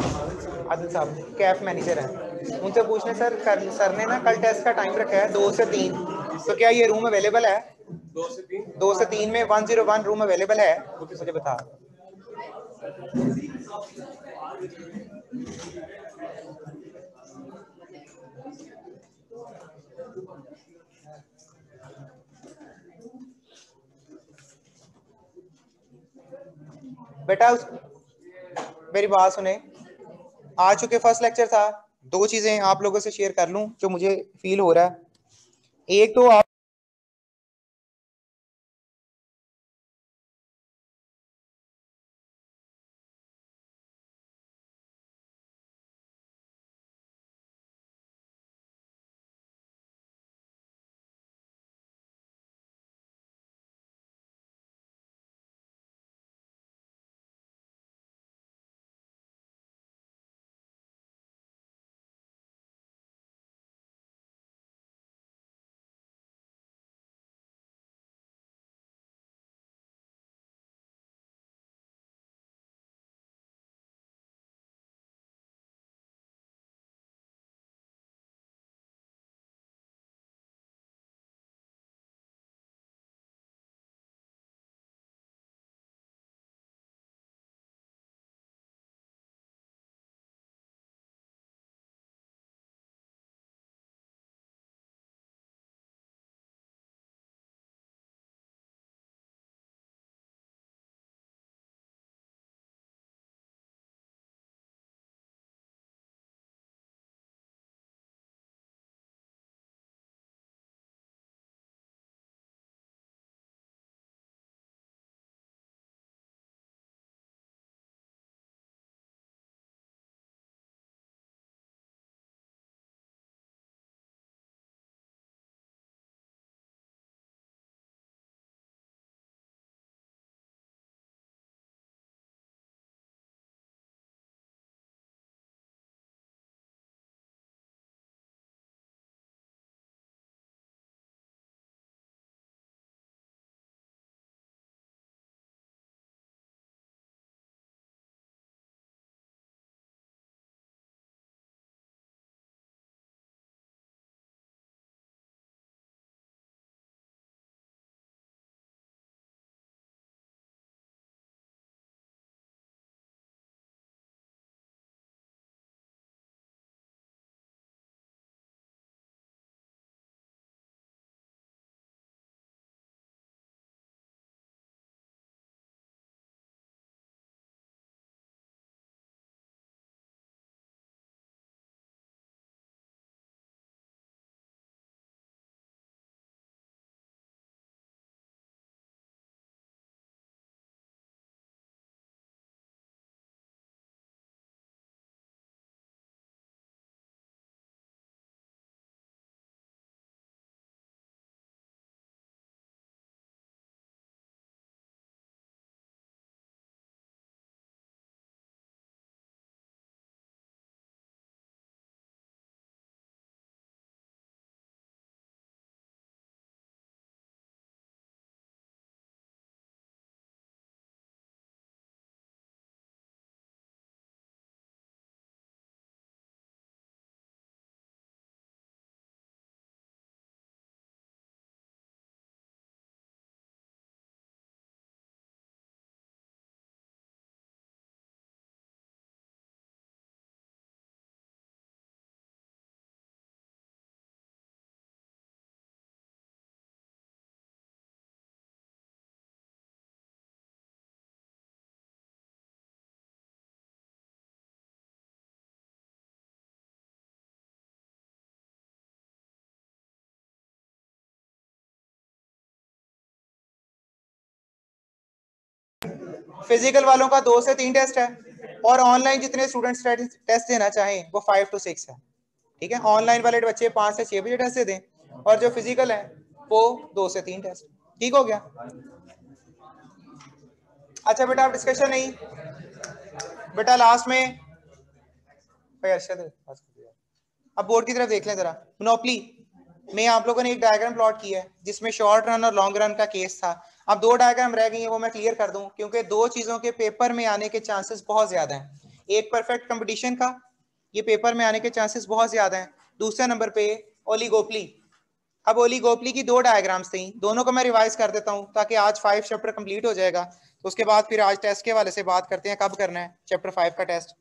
आदिल साहब कैफ मैनेजर हैं, उनसे पूछने सर सर ने ना कल टेस्ट का टाइम रखा है 2 से 3, तो क्या ये रूम अवेलेबल है? 2 से 3 में 101 रूम अवेलेबल है, मुझे बता। बेटा मेरी बात सुने, आ चुके फर्स्ट लेक्चर था, 2 चीजें आप लोगों से शेयर कर लूं जो मुझे फील हो रहा है। एक तो आप फिजिकल वालों का 2 से 3 टेस्ट है, और ऑनलाइन जितने स्टूडेंट्स टेस्ट देना चाहें वो 5 to 6 है। ठीक है, ऑनलाइन वाले बच्चे 5 से 6 बजे टेस्ट दे दें, और जो फिजिकल है वो 2 से 3 टेस्ट। ठीक हो गया। अच्छा बेटा, अब डिस्कशन नहीं, बेटा लास्ट में अब बोर्ड की तरफ देख लें जरा। मोनोपोली में आप लोगों ने एक डायग्राम प्लॉट किया है जिसमें शॉर्ट रन और लॉन्ग रन का केस था। अब 2 डायग्राम रह गई हैं, वो मैं क्लियर कर दूं, क्योंकि 2 चीजों के पेपर में आने के चांसेस बहुत ज्यादा हैं। एक परफेक्ट कंपटीशन का, ये पेपर में आने के चांसेस बहुत ज्यादा हैं। दूसरे नंबर पे ओलिगोपली। अब ओलिगोपली की 2 डायग्राम्स थी, दोनों को मैं रिवाइज कर देता हूं ताकि आज 5 चैप्टर कंप्लीट हो जाएगा। तो उसके बाद फिर आज टेस्ट के हवाले से बात करते हैं, कब करना है चैप्टर 5 का टेस्ट।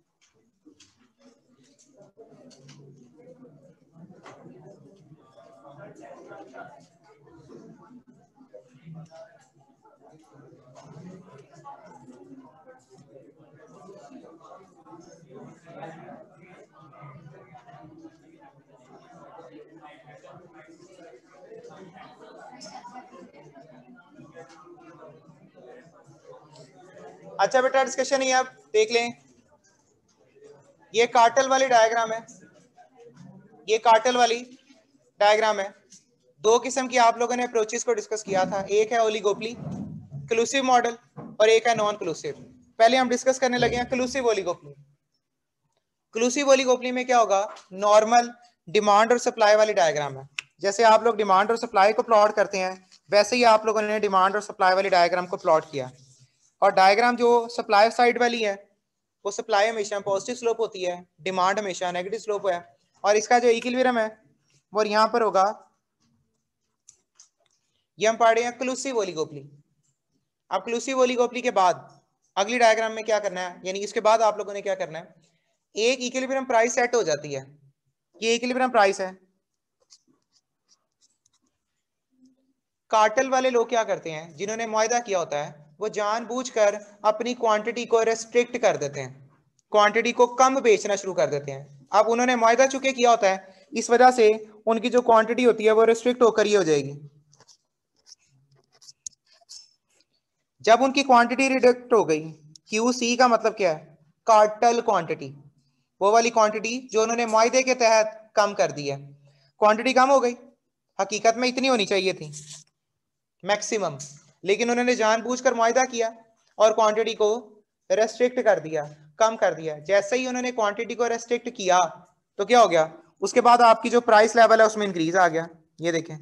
अच्छा बेटा, डिस्कशन ही आप देख लें। ये कार्टेल वाली डायग्राम है, ये कार्टेल वाली डायग्राम है। 2 किस्म की आप लोगों ने अप्रोचेस को डिस्कस किया था, एक है ओलिगोपली क्लूसिव मॉडल और एक है नॉन क्लूसिव। पहले हम डिस्कस करने लगे हैं क्लूसिव ओलिगोपली। क्लूसिव ओलिगोपली में क्या होगा, नॉर्मल डिमांड और सप्लाई वाली डायग्राम है। जैसे आप लोग डिमांड और सप्लाई को प्लॉट करते हैं, वैसे ही आप लोगों ने डिमांड और सप्लाई वाली डायग्राम को प्लॉट किया। और डायग्राम जो सप्लाई साइड वाली है, वो सप्लाई हमेशा पॉजिटिव स्लोप होती है, डिमांड हमेशा नेगेटिव स्लोप है। और इसका जो इक्विलिब्रियम है वो यहाँ पर होगा, ये हम पढ़ रहे हैं क्लूसिव ओलिगोपली। अब क्लूसिव ओलिगोपली के बाद अगली डायग्राम में क्या करना है, यानी इसके बाद आप लोगों ने क्या करना है, एक इक्विलिब्रियम प्राइस सेट हो जाती है। ये इक्विलिब्रियम प्राइस है। कार्टेल वाले लोग क्या करते हैं, जिन्होंने मुआहदा किया होता है, वो जानबूझकर अपनी क्वांटिटी को रेस्ट्रिक्ट कर देते हैं, क्वांटिटी को कम बेचना शुरू कर देते हैं। अब उन्होंने मुआहदा चुके किया होता है, इस वजह से उनकी जो क्वांटिटी होती है वो रेस्ट्रिक्ट होकर ही हो जाएगी। जब उनकी क्वांटिटी रिडक्ट हो गई, QC का मतलब क्या है, कार्टेल क्वांटिटी, वो वाली क्वांटिटी जो उन्होंने मुआहदे के तहत कम कर दी है। क्वांटिटी कम हो गई, हकीकत में इतनी होनी चाहिए थी मैक्सिमम, लेकिन उन्होंने जानबूझकर मुआहदा किया और क्वांटिटी को रेस्ट्रिक्ट कर दिया, कम कर दिया। जैसे ही उन्होंने क्वांटिटी को रेस्ट्रिक्ट किया तो क्या हो गया, उसके बाद आपकी जो प्राइस लेवल है उसमें इंक्रीज आ गया। ये देखें,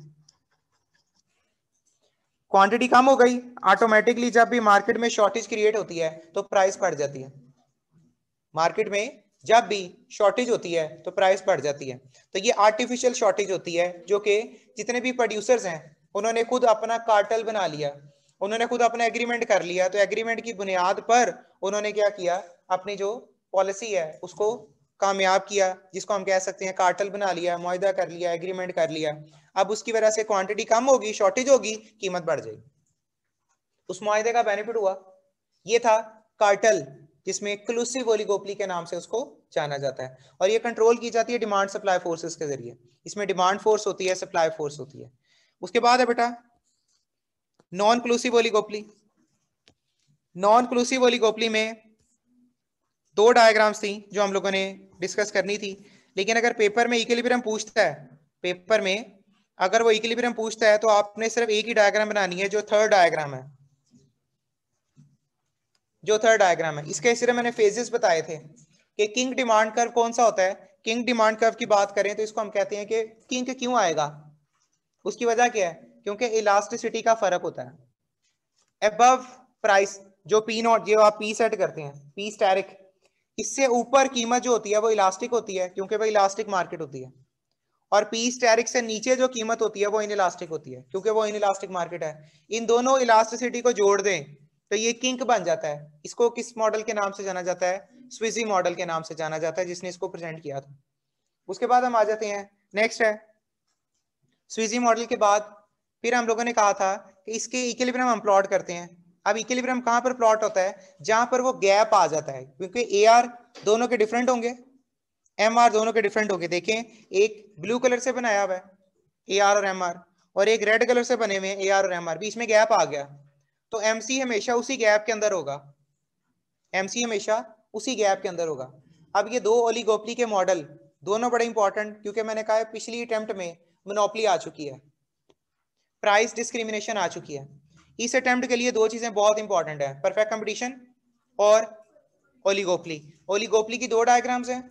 क्वांटिटी कम हो गई, ऑटोमेटिकली जब भी मार्केट में शॉर्टेज क्रिएट होती है तो प्राइस बढ़ जाती है। मार्केट में जब भी शॉर्टेज होती है तो प्राइस बढ़ जाती है। तो ये आर्टिफिशियल शॉर्टेज होती है, जो कि जितने भी प्रोड्यूसर्स हैं उन्होंने खुद अपना कार्टेल बना लिया, उन्होंने खुद अपना एग्रीमेंट कर लिया। तो एग्रीमेंट की बुनियाद पर उन्होंने क्या किया, अपनी जो पॉलिसी है उसको कामयाब किया, जिसको हम कह सकते हैं कार्टेल बना लिया, मुआहदा कर लिया, एग्रीमेंट कर लिया। अब उसकी वजह से क्वांटिटी कम होगी, शॉर्टेज होगी, कीमत बढ़ जाएगी। उस मुआहदे का बेनिफिट हुआ, ये था कार्टेल, जिसमें एक्सक्लूसिव ओलिगोपली के नाम से उसको जाना जाता है। और ये कंट्रोल की जाती है डिमांड सप्लाई फोर्सेस के जरिए। इसमें डिमांड फोर्स होती है, सप्लाई फोर्स होती है। उसके बाद है बेटा नॉन क्लूसिव ओलिगोपली। नॉन क्लूसिव ओलिगोपली में 2 डायग्राम्स थी जो हम लोगों ने डिस्कस करनी थी, लेकिन अगर पेपर में इक्विलिब्रियम पूछता है, पेपर में अगर वो इक्विलिब्रियम पूछता है तो आपने सिर्फ एक ही डायग्राम बनानी है, जो थर्ड डायग्राम है, जो थर्ड डायग्राम है। इसके सिर्फ मैंने फेजेस बताए थे कि किंग डिमांड कर्व कौन सा होता है। किंग डिमांड कर्व की बात करें तो इसको हम कहते हैं कि किंग क्यों आएगा, उसकी वजह क्या है, क्योंकि इलास्टिसिटी का फर्क होता है। अबव प्राइस जो पी नॉट, जो आप पी सेट करते हैं, पी स्टैरिक, इससे ऊपर कीमत जो होती है वो इलास्टिक होती है, क्योंकि वो इलास्टिक मार्केट होती है। और पी स्टैरिक से नीचे जो कीमत होती है वो इनइलास्टिक होती है, क्योंकि वो इनइलास्टिक मार्केट है। इन दोनों इलास्टिसिटी को जोड़ दें तो ये किंक बन जाता है। इसको किस मॉडल के नाम से जाना जाता है, स्विजी मॉडल के नाम से जाना जाता है, जिसने इसको प्रेजेंट किया था। उसके बाद हम आ जाते हैं, नेक्स्ट है स्विजी मॉडल के बाद फिर हम लोगों ने कहा था कि इसके इक्विलिब्रियम हम प्लॉट करते हैं। अब इक्विलिब्रियम कहां पर प्लॉट होता है, जहां पर वो गैप आ जाता है, क्योंकि AR दोनों के डिफरेंट होंगे, MR दोनों के डिफरेंट होंगे। देखें, एक ब्लू कलर से बनाया हुआ है AR और MR, और एक रेड कलर से बने हुए हैं AR और MR, बीच में गैप आ गया, तो MC हमेशा उसी गैप के अंदर होगा। MC हमेशा उसी गैप के अंदर होगा। अब ये दो ओलिगोपली के मॉडल दोनों बड़े इंपॉर्टेंट, क्योंकि मैंने कहा है पिछली अटेम्प्ट में मोनोपोली आ चुकी है, प्राइस डिस्क्रिमिनेशन आ चुकी है। इस अटेम्प्ट के लिए दो चीजें बहुत इंपॉर्टेंट है, परफेक्ट कंपटीशन और ओलिगोपली। ओलिगोपली की 2 डायग्राम्स हैं,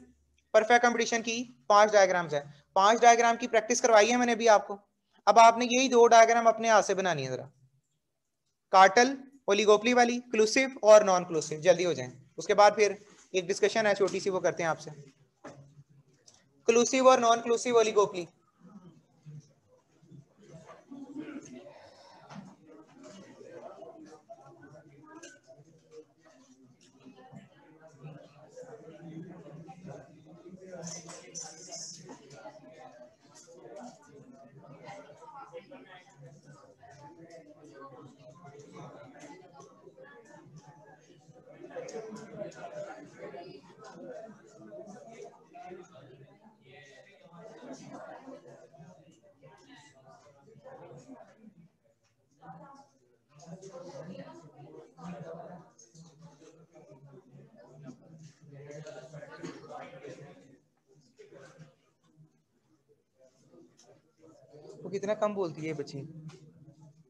परफेक्ट कंपटीशन की 5 डायग्राम्स है। 5 डायग्राम की प्रैक्टिस करवाई है मैंने भी आपको। अब आपने यही 2 डायग्राम अपने हाथ से बनानी है, जरा कार्टल ओलिगोपली वाली, क्लूसिव और नॉन क्लूसिव, जल्दी हो जाए। उसके बाद फिर एक डिस्कशन है छोटी सी, वो करते हैं आपसे। क्लूसिव और नॉन क्लूसिव ओलिगोपली। वो कितना कम बोलती है बच्ची,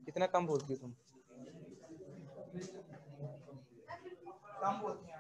कितना कम बोलती है तुम, कम बोलती है।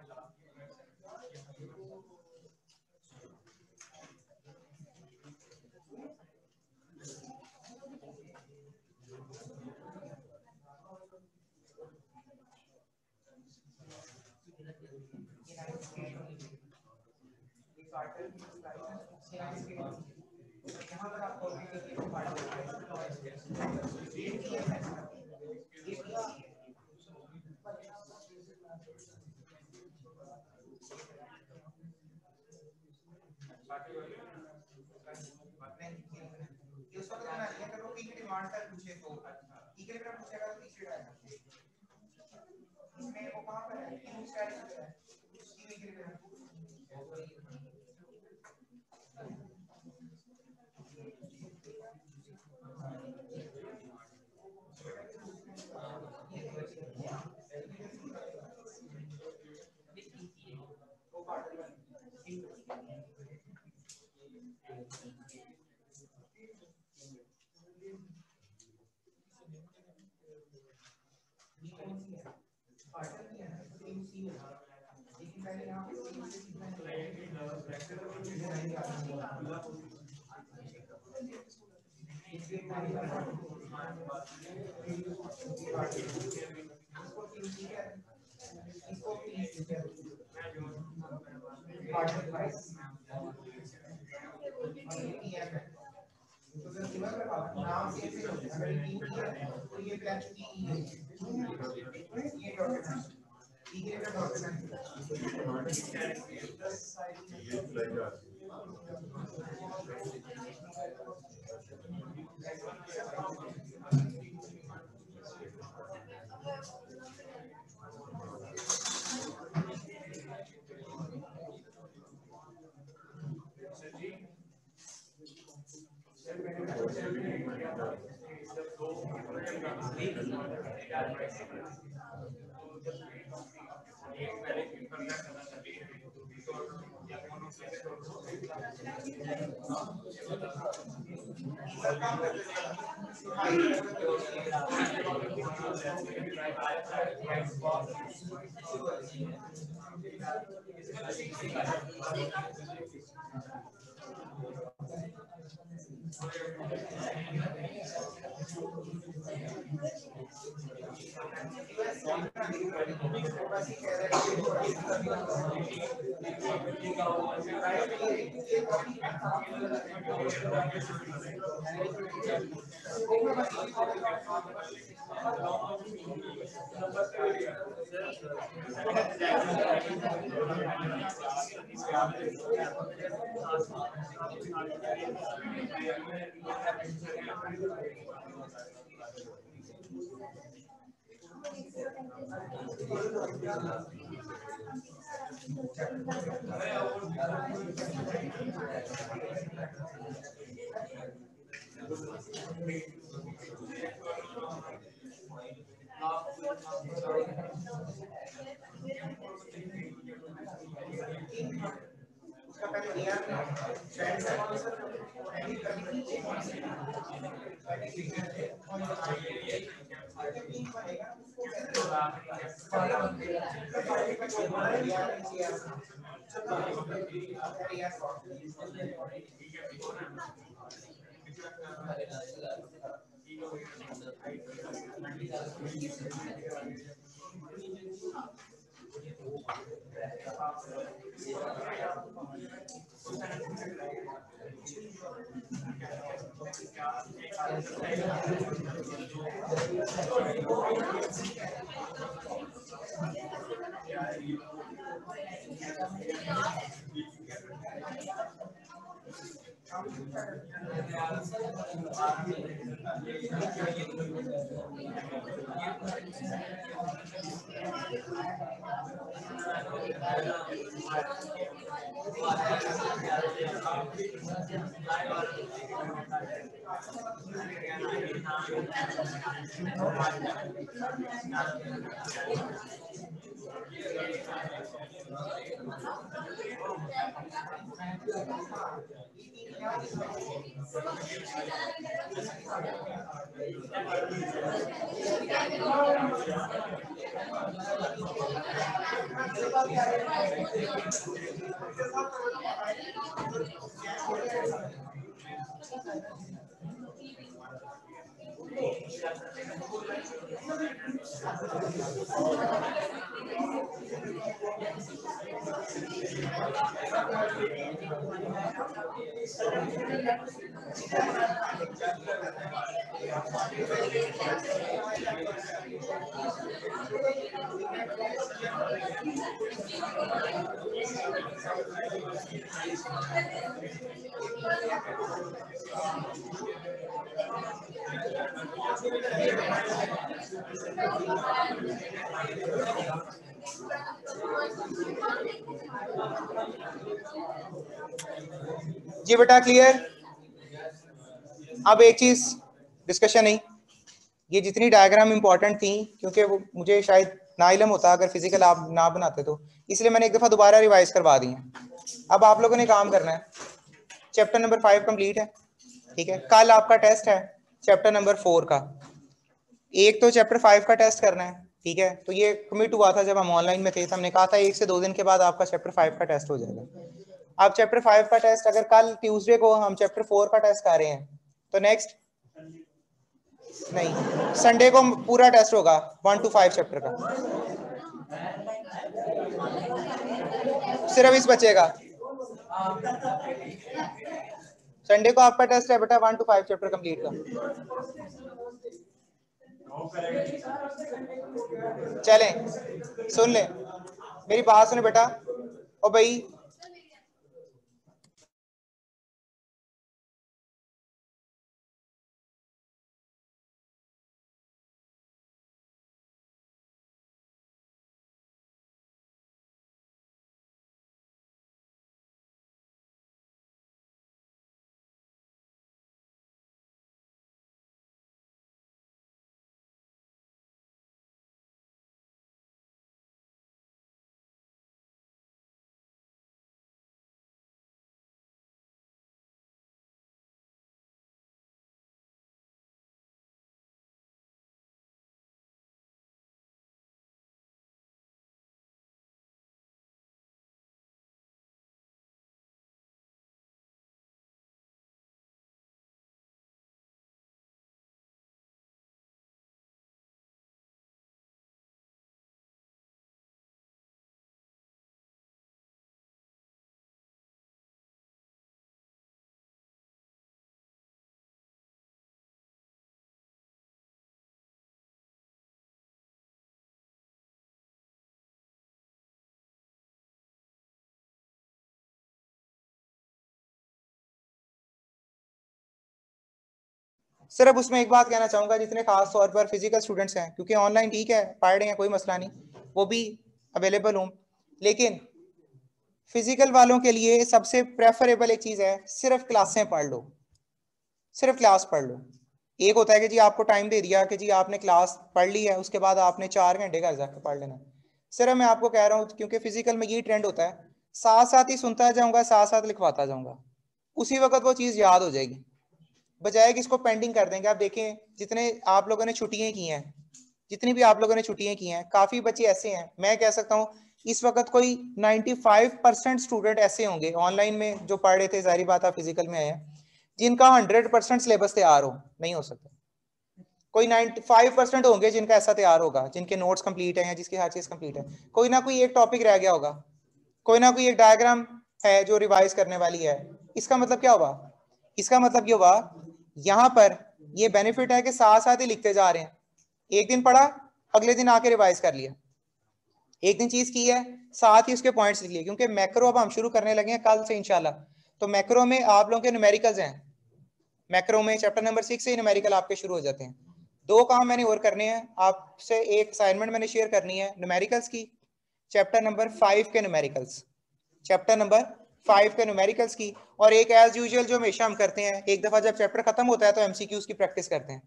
जी बेटा क्लियर। अब एक चीज डिस्कशन नहीं, ये जितनी डायग्राम इंपॉर्टेंट थी क्योंकि वो मुझे शायद ना इलम होता अगर फिजिकल आप ना बनाते तो, इसलिए मैंने एक दफा दोबारा रिवाइज करवा दी है। अब आप लोगों ने काम करना है, चैप्टर नंबर 5 कंप्लीट है, ठीक है। कल आपका टेस्ट है चैप्टर नंबर 4 का, एक तो चैप्टर 5 का टेस्ट करना है, ठीक है। तो ये कमिट हुआ था जब हम ऑनलाइन में थे, तो हमने कहा था 1 से 2 दिन के बाद आपका चैप्टर 5 का टेस्ट हो जाएगा। अब चैप्टर 5 का टेस्ट अगर कल ट्यूसडे को हम चैप्टर 4 का टेस्ट कर रहे हैं तो नेक्स्ट नहीं, संडे को पूरा टेस्ट होगा 1 to 5 चैप्टर का, सिर्फ इस बचेगा। संडे को आपका टेस्ट है बेटा 1 to 5 चैप्टर कंप्लीट का। चलें, सुन ले मेरी बात, सुने बेटा। ओ भाई सिर्फ उसमें एक बात कहना चाहूंगा, जितने खास तौर पर फिजिकल स्टूडेंट्स हैं, क्योंकि ऑनलाइन ठीक है पढ़ रहे हैं कोई मसला नहीं, वो भी अवेलेबल हूँ, लेकिन फिजिकल वालों के लिए सबसे प्रेफरेबल एक चीज है, सिर्फ क्लासें पढ़ लो, सिर्फ क्लास पढ़ लो। एक होता है कि जी आपको टाइम दे दिया कि जी आपने क्लास पढ़ ली है, उसके बाद आपने 4 घंटे घर जाकर पढ़ लेना। सिर्फ मैं आपको कह रहा हूँ क्योंकि फिजिकल में ये ट्रेंड होता है साथ साथ ही सुनता जाऊंगा, साथ साथ लिखवाता जाऊंगा, उसी वक्त वो चीज याद हो जाएगी, बजाय कि इसको पेंडिंग कर देंगे। आप देखें जितने आप लोगों ने छुट्टियां की हैं, जितनी भी आप लोगों ने छुट्टियां की हैं, काफी बच्चे ऐसे हैं, मैं कह सकता हूं इस वक्त कोई 95% स्टूडेंट ऐसे होंगे ऑनलाइन में जो पढ़ रहे थे, जारी बात आप फिजिकल में आए हैं, जिनका 100% सिलेबस तैयार हो, नहीं हो सकता। कोई 95% होंगे जिनका ऐसा तैयार होगा, जिनके नोट्स कंप्लीट है या जिसकी हर चीज कंप्लीट है। कोई ना कोई एक टॉपिक रह गया होगा, कोई ना कोई एक डायग्राम है जो रिवाइज करने वाली है। इसका मतलब क्या हुआ? इसका मतलब ये हुआ यहां पर ये बेनिफिट है कि साथ साथ ही लिखते जा रहे हैं। एक दिन पढ़ा, अगले दिन आके रिवाइज कर लिया, एक दिन चीज की है, साथ ही उसके पॉइंट्स लिख लिए। क्योंकि मैक्रो अब हम शुरू करने लगे हैं कल से इंशाल्लाह, तो मैक्रो में आप लोगों के न्यूमेरिकल्स हैं। मैक्रो में चैप्टर नंबर 6 से न्यूमेरिकल आपके शुरू हो जाते हैं। दो काम मैंने और करने हैं आपसे, एक असाइनमेंट मैंने शेयर करनी है न्यूमेरिकल्स की, चैप्टर नंबर 5 के न्यूमेरिकल्स, चैप्टर नंबर 5 के न्यूमेरिकल्स की, और एक एज यूजुअल जो हमेशा हम करते हैं, एक दफा जब चैप्टर खत्म होता है तो एमसीक्यूज की प्रैक्टिस करते हैं।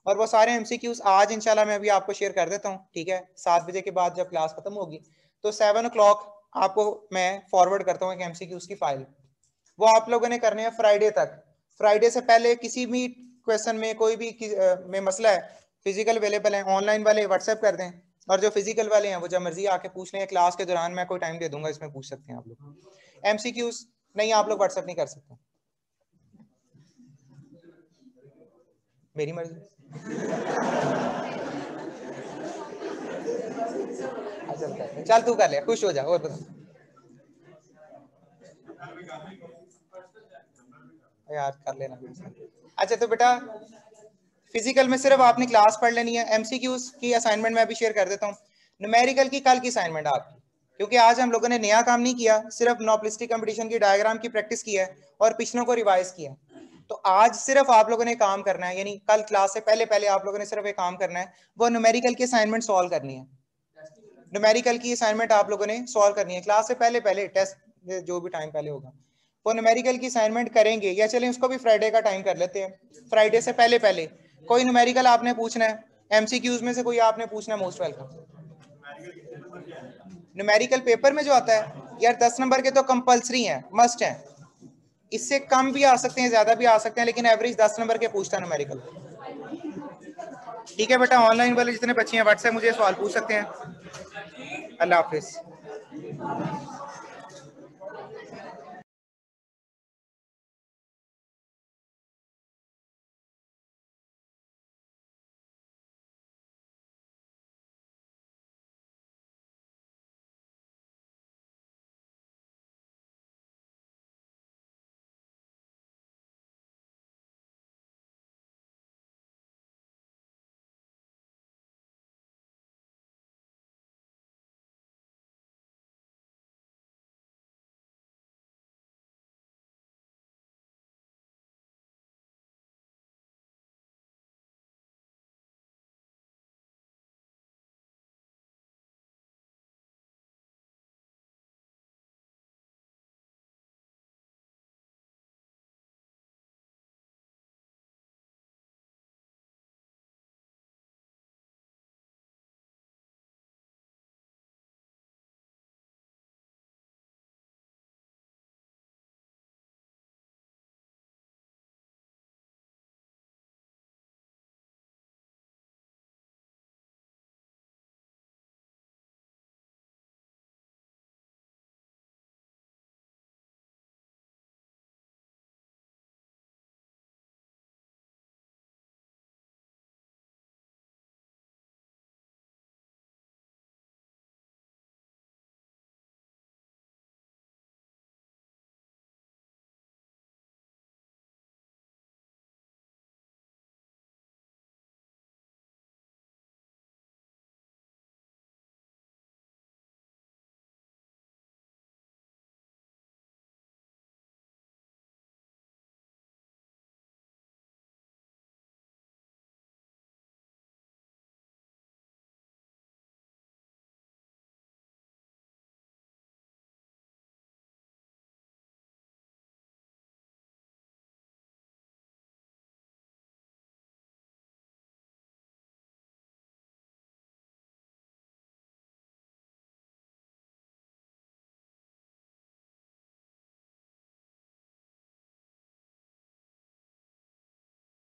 और वो सारे एमसीक्यूज आज इंशाल्लाह मैं अभी आपको शेयर कर देता हूँ, ठीक है? 7 बजे के बाद जब क्लास खत्म होगी तो 7 o'clock आपको मैं फॉरवर्ड करता हूँ एक एमसीक्यूज की फाइल। वो आप लोगों ने करने हैं फ्राइडे तक। फ्राइडे से पहले किसी भी क्वेश्चन में, कोई भी में मसला है, फिजिकल अवेलेबल है, ऑनलाइन वाले व्हाट्सएप कर दें, और जो फिजिकल वाले हैं वो जब मर्जी आके पूछ लें, क्लास के दौरान मैं कोई टाइम दे दूंगा, इसमें पूछ सकते हैं आप लोग। एमसीक्यूज नहीं, आप लोग व्हाट्सएप नहीं कर सकते, मेरी मर्जी। चल तू कर ले, खुश हो जा। और बता यार, कर लेना। अच्छा तो बेटा फिजिकल में सिर्फ आपने क्लास पढ़ लेनी है, एमसीक्यूज की असाइनमेंट मैं भी शेयर कर देता हूँ। न्यूमेरिकल की कल की असाइनमेंट आपकी, क्योंकि आज हम लोगों ने नया काम नहीं किया, सिर्फ मोनोपोलिस्टिक कंपटीशन की डायग्राम की प्रैक्टिस की है और पिछलों को रिवाइज किया। तो आज सिर्फ आप लोगों ने काम करना है, यानी कल क्लास से पहले पहले आप लोगों ने सिर्फ एक काम करना है, वो न्यूमेरिकल की असाइनमेंट सॉल्व करनी है। न्यूमेरिकल की असाइनमेंट आप लोगों ने सॉल्व करनी है क्लास से पहले पहले, टेस्ट जो भी टाइम पहले होगा वो न्यूमेरिकल की असाइनमेंट करेंगे, या चलें उसको भी फ्राइडे का टाइम कर लेते हैं, फ्राइडे से पहले पहले कोई न्यूमेरिकल आपने पूछना है, एमसीक्यूज में से कोई आपने पूछना, मोस्ट वेलकम। न्यूमेरिकल पेपर में जो आता है यार 10 नंबर के तो कंपलसरी हैं, मस्ट हैं, इससे कम भी आ सकते हैं, ज्यादा भी आ सकते हैं, लेकिन एवरेज 10 नंबर के पूछता है न्यूमेरिकल। ठीक है बेटा, ऑनलाइन वाले जितने बच्चे हैं व्हाट्सएप मुझे सवाल पूछ सकते हैं। अल्लाह हाफिज।